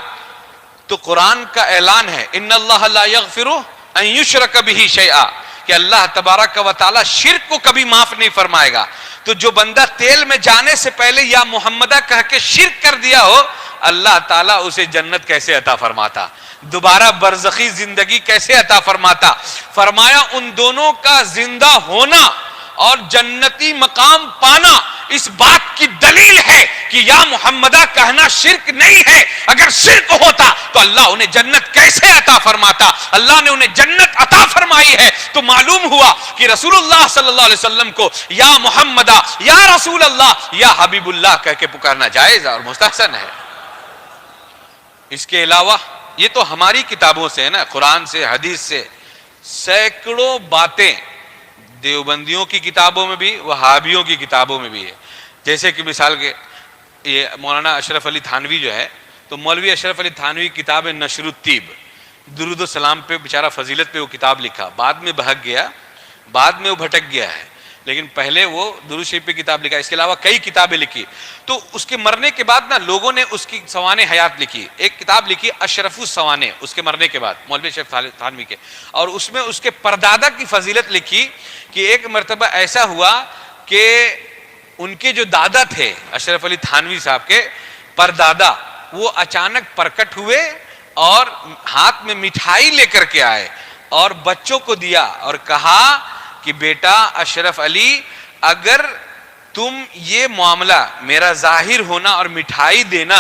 تو قرآن کا اعلان ہے، ان اللہ لا یغفر ان یشرک بہ شیئا، کہ اللہ تبارک و تعالی شرک کو کبھی معاف نہیں فرمائے گا۔ تو جو بندہ تیل میں جانے سے پہلے یا محمدہ کہہ کے شرک کر دیا ہو، اللہ تعالیٰ اسے جنت کیسے عطا فرماتا، دوبارہ برزخی زندگی کیسے عطا فرماتا؟ فرمایا ان دونوں کا زندہ ہونا اور جنتی مقام پانا اس بات کی دلیل ہے کہ یا محمدہ کہنا شرک نہیں ہے۔ اگر شرک ہوتا تو اللہ انہیں جنت کیسے عطا فرماتا؟ اللہ نے انہیں جنت عطا فرمائی ہے، تو معلوم ہوا کہ رسول اللہ صلی اللہ علیہ وسلم کو یا محمدہ، یا رسول اللہ، یا حبیب اللہ کہہ کے پکارنا جائز اور مستحسن ہے۔ اس کے علاوہ یہ تو ہماری کتابوں سے ہے نا، قرآن سے، حدیث سے، سینکڑوں باتیں دیوبندیوں کی کتابوں میں بھی، وہابیوں کی کتابوں میں بھی ہے۔ جیسے کہ مثال کے یہ مولانا اشرف علی تھانوی جو ہے، تو مولوی اشرف علی تھانوی کی کتاب ہے نشر الطیب، درود و سلام پہ بیچارہ فضیلت پہ وہ کتاب لکھا، بعد میں بہک گیا، بعد میں وہ بھٹک گیا ہے، لیکن پہلے وہ درود شریف پہ کتاب لکھا، اس کے علاوہ کئی کتابیں لکھی. تو اس کے مرنے کے بعد نا لوگوں نے اس کی سوانح حیات لکھی. ایک کتاب لکھی اشرف السوانح اس کے مرنے کے بعد، مولوی شیخ تھانوی کے، اور اس میں اس کے پردادا کی فضیلت لکھی کہ ایک مرتبہ ایسا ہوا کہ ان کے جو دادا تھے اشرف علی تھانوی صاحب کے پردادا، وہ اچانک پرکٹ ہوئے اور ہاتھ میں مٹھائی لے کر کے آئے اور بچوں کو دیا اور کہا کہ بیٹا اشرف علی، اگر تم یہ معاملہ میرا ظاہر ہونا اور مٹھائی دینا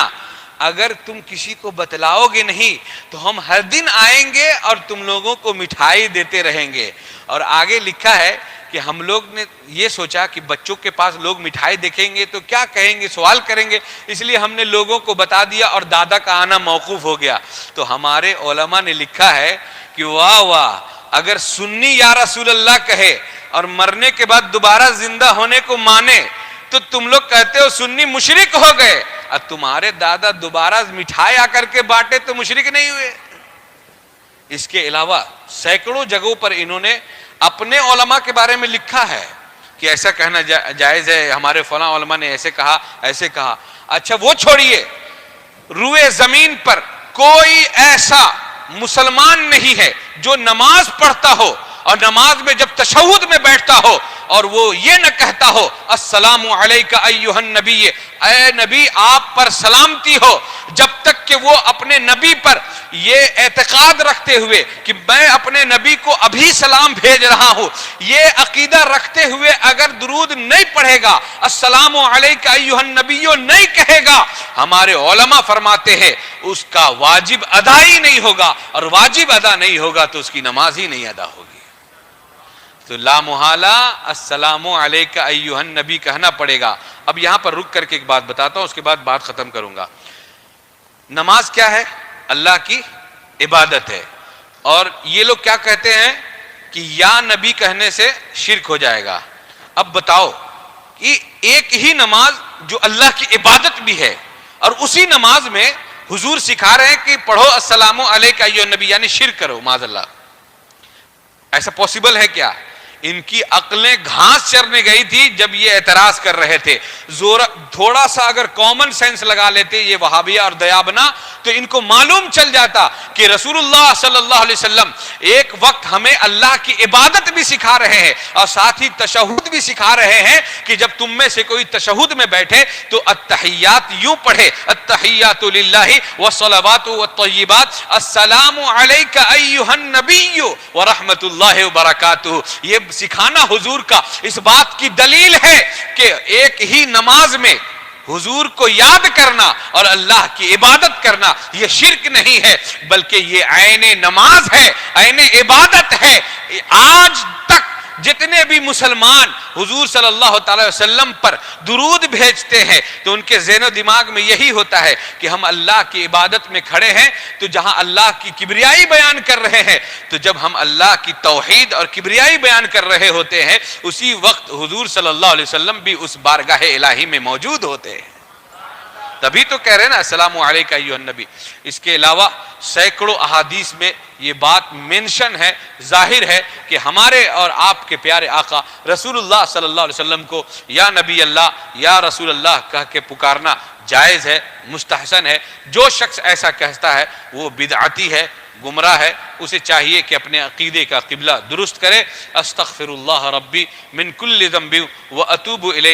اگر تم کسی کو بتلاؤ گے نہیں تو ہم ہر دن آئیں گے اور تم لوگوں کو مٹھائی دیتے رہیں گے. اور آگے لکھا ہے کہ ہم لوگ نے یہ سوچا کہ بچوں کے پاس لوگ مٹھائی دیکھیں گے تو کیا کہیں گے، سوال کریں گے، اس لیے ہم نے لوگوں کو بتا دیا اور دادا کا آنا موقوف ہو گیا. تو ہمارے علماء نے لکھا ہے کہ واہ واہ، اگر سنی یا رسول اللہ کہے اور مرنے کے بعد دوبارہ زندہ ہونے کو مانے تو تم لوگ کہتے ہو سنی مشرک ہو گئے، اور تمہارے دادا دوبارہ مٹھائی آ کر کے بانٹے تو مشرک نہیں ہوئے. اس کے علاوہ سینکڑوں جگہوں پر انہوں نے اپنے علماء کے بارے میں لکھا ہے کہ ایسا کہنا جائز ہے، ہمارے فلاں علماء نے ایسے کہا ایسے کہا. اچھا وہ چھوڑیے، روئے زمین پر کوئی ایسا مسلمان نہیں ہے جو نماز پڑھتا ہو اور نماز میں جب تشہد میں بیٹھتا ہو اور وہ یہ نہ کہتا ہو السلام علیکہ ایھا النبی، اے نبی آپ پر سلامتی ہو، جب تک کہ وہ اپنے نبی پر یہ اعتقاد رکھتے ہوئے کہ میں اپنے نبی کو ابھی سلام بھیج رہا ہوں، یہ عقیدہ رکھتے ہوئے اگر درود نہیں پڑھے گا، السلام علیکہ ایھا النبی نہیں کہے گا، ہمارے علماء فرماتے ہیں اس کا واجب ادا ہی نہیں ہوگا، اور واجب ادا نہیں ہوگا تو اس کی نماز ہی نہیں ادا ہوگی. تو لا محالہ السلام علیکہ ایھا النبی کہنا پڑے گا. اب یہاں پر رک کر کے ایک بات بتاتا ہوں، اس کے بعد بات ختم کروں گا. نماز کیا ہے؟ اللہ کی عبادت ہے. اور یہ لوگ کیا کہتے ہیں کہ یا نبی کہنے سے شرک ہو جائے گا. اب بتاؤ کہ ایک ہی نماز جو اللہ کی عبادت بھی ہے اور اسی نماز میں حضور سکھا رہے ہیں کہ پڑھو السلام علیکہ ایھا النبی، یعنی شرک کرو معاذ اللہ. ایسا پوسیبل ہے کیا؟ ان کی عقلیں گھاس چرنے گئی تھی جب یہ اعتراض کر رہے تھے. تھوڑا سا اگر کامن سینس لگا لیتے یہ وہابیہ اور دیابنا تو ان کو معلوم چل جاتا کہ رسول اللہ صلی اللہ علیہ وسلم ایک وقت ہمیں اللہ کی عبادت بھی سکھا رہے ہیں اور ساتھ ہی تشہد بھی سکھا رہے ہیں کہ جب تم میں سے کوئی تشہد میں بیٹھے تو التحیات یوں پڑھے، التحیات للہ والصلوات والطیبات السلام علیکہ ایھا النبی ورحمۃ اللہ وبرکاتہ. یہ سکھانا حضور کا اس بات کی دلیل ہے کہ ایک ہی نماز میں حضور کو یاد کرنا اور اللہ کی عبادت کرنا یہ شرک نہیں ہے بلکہ یہ عین نماز ہے، عین عبادت ہے. آج تک جتنے بھی مسلمان حضور صلی اللہ تعالی وسلم پر درود بھیجتے ہیں تو ان کے ذہن و دماغ میں یہی ہوتا ہے کہ ہم اللہ کی عبادت میں کھڑے ہیں، تو جہاں اللہ کی کبریائی بیان کر رہے ہیں تو جب ہم اللہ کی توحید اور کبریائی بیان کر رہے ہوتے ہیں اسی وقت حضور صلی اللہ علیہ وسلم بھی اس بارگاہ الہی میں موجود ہوتے ہیں. تبھی تو کہہ رہے ہیں نا السلام علیکہ ایھا النبی. اس کے علاوہ سینکڑوں احادیث میں یہ بات مینشن ہے، ظاہر ہے کہ ہمارے اور آپ کے پیارے آقا رسول اللہ صلی اللہ علیہ وسلم کو یا نبی اللہ یا رسول اللہ کہہ کے پکارنا جائز ہے، مستحسن ہے. جو شخص ایسا کہتا ہے وہ بدعتی ہے، گمراہ ہے. اسے چاہیے کہ اپنے عقیدے کا قبلہ درست کرے. استغفر اللہ ربی من کل ذنب واتوب الیہ.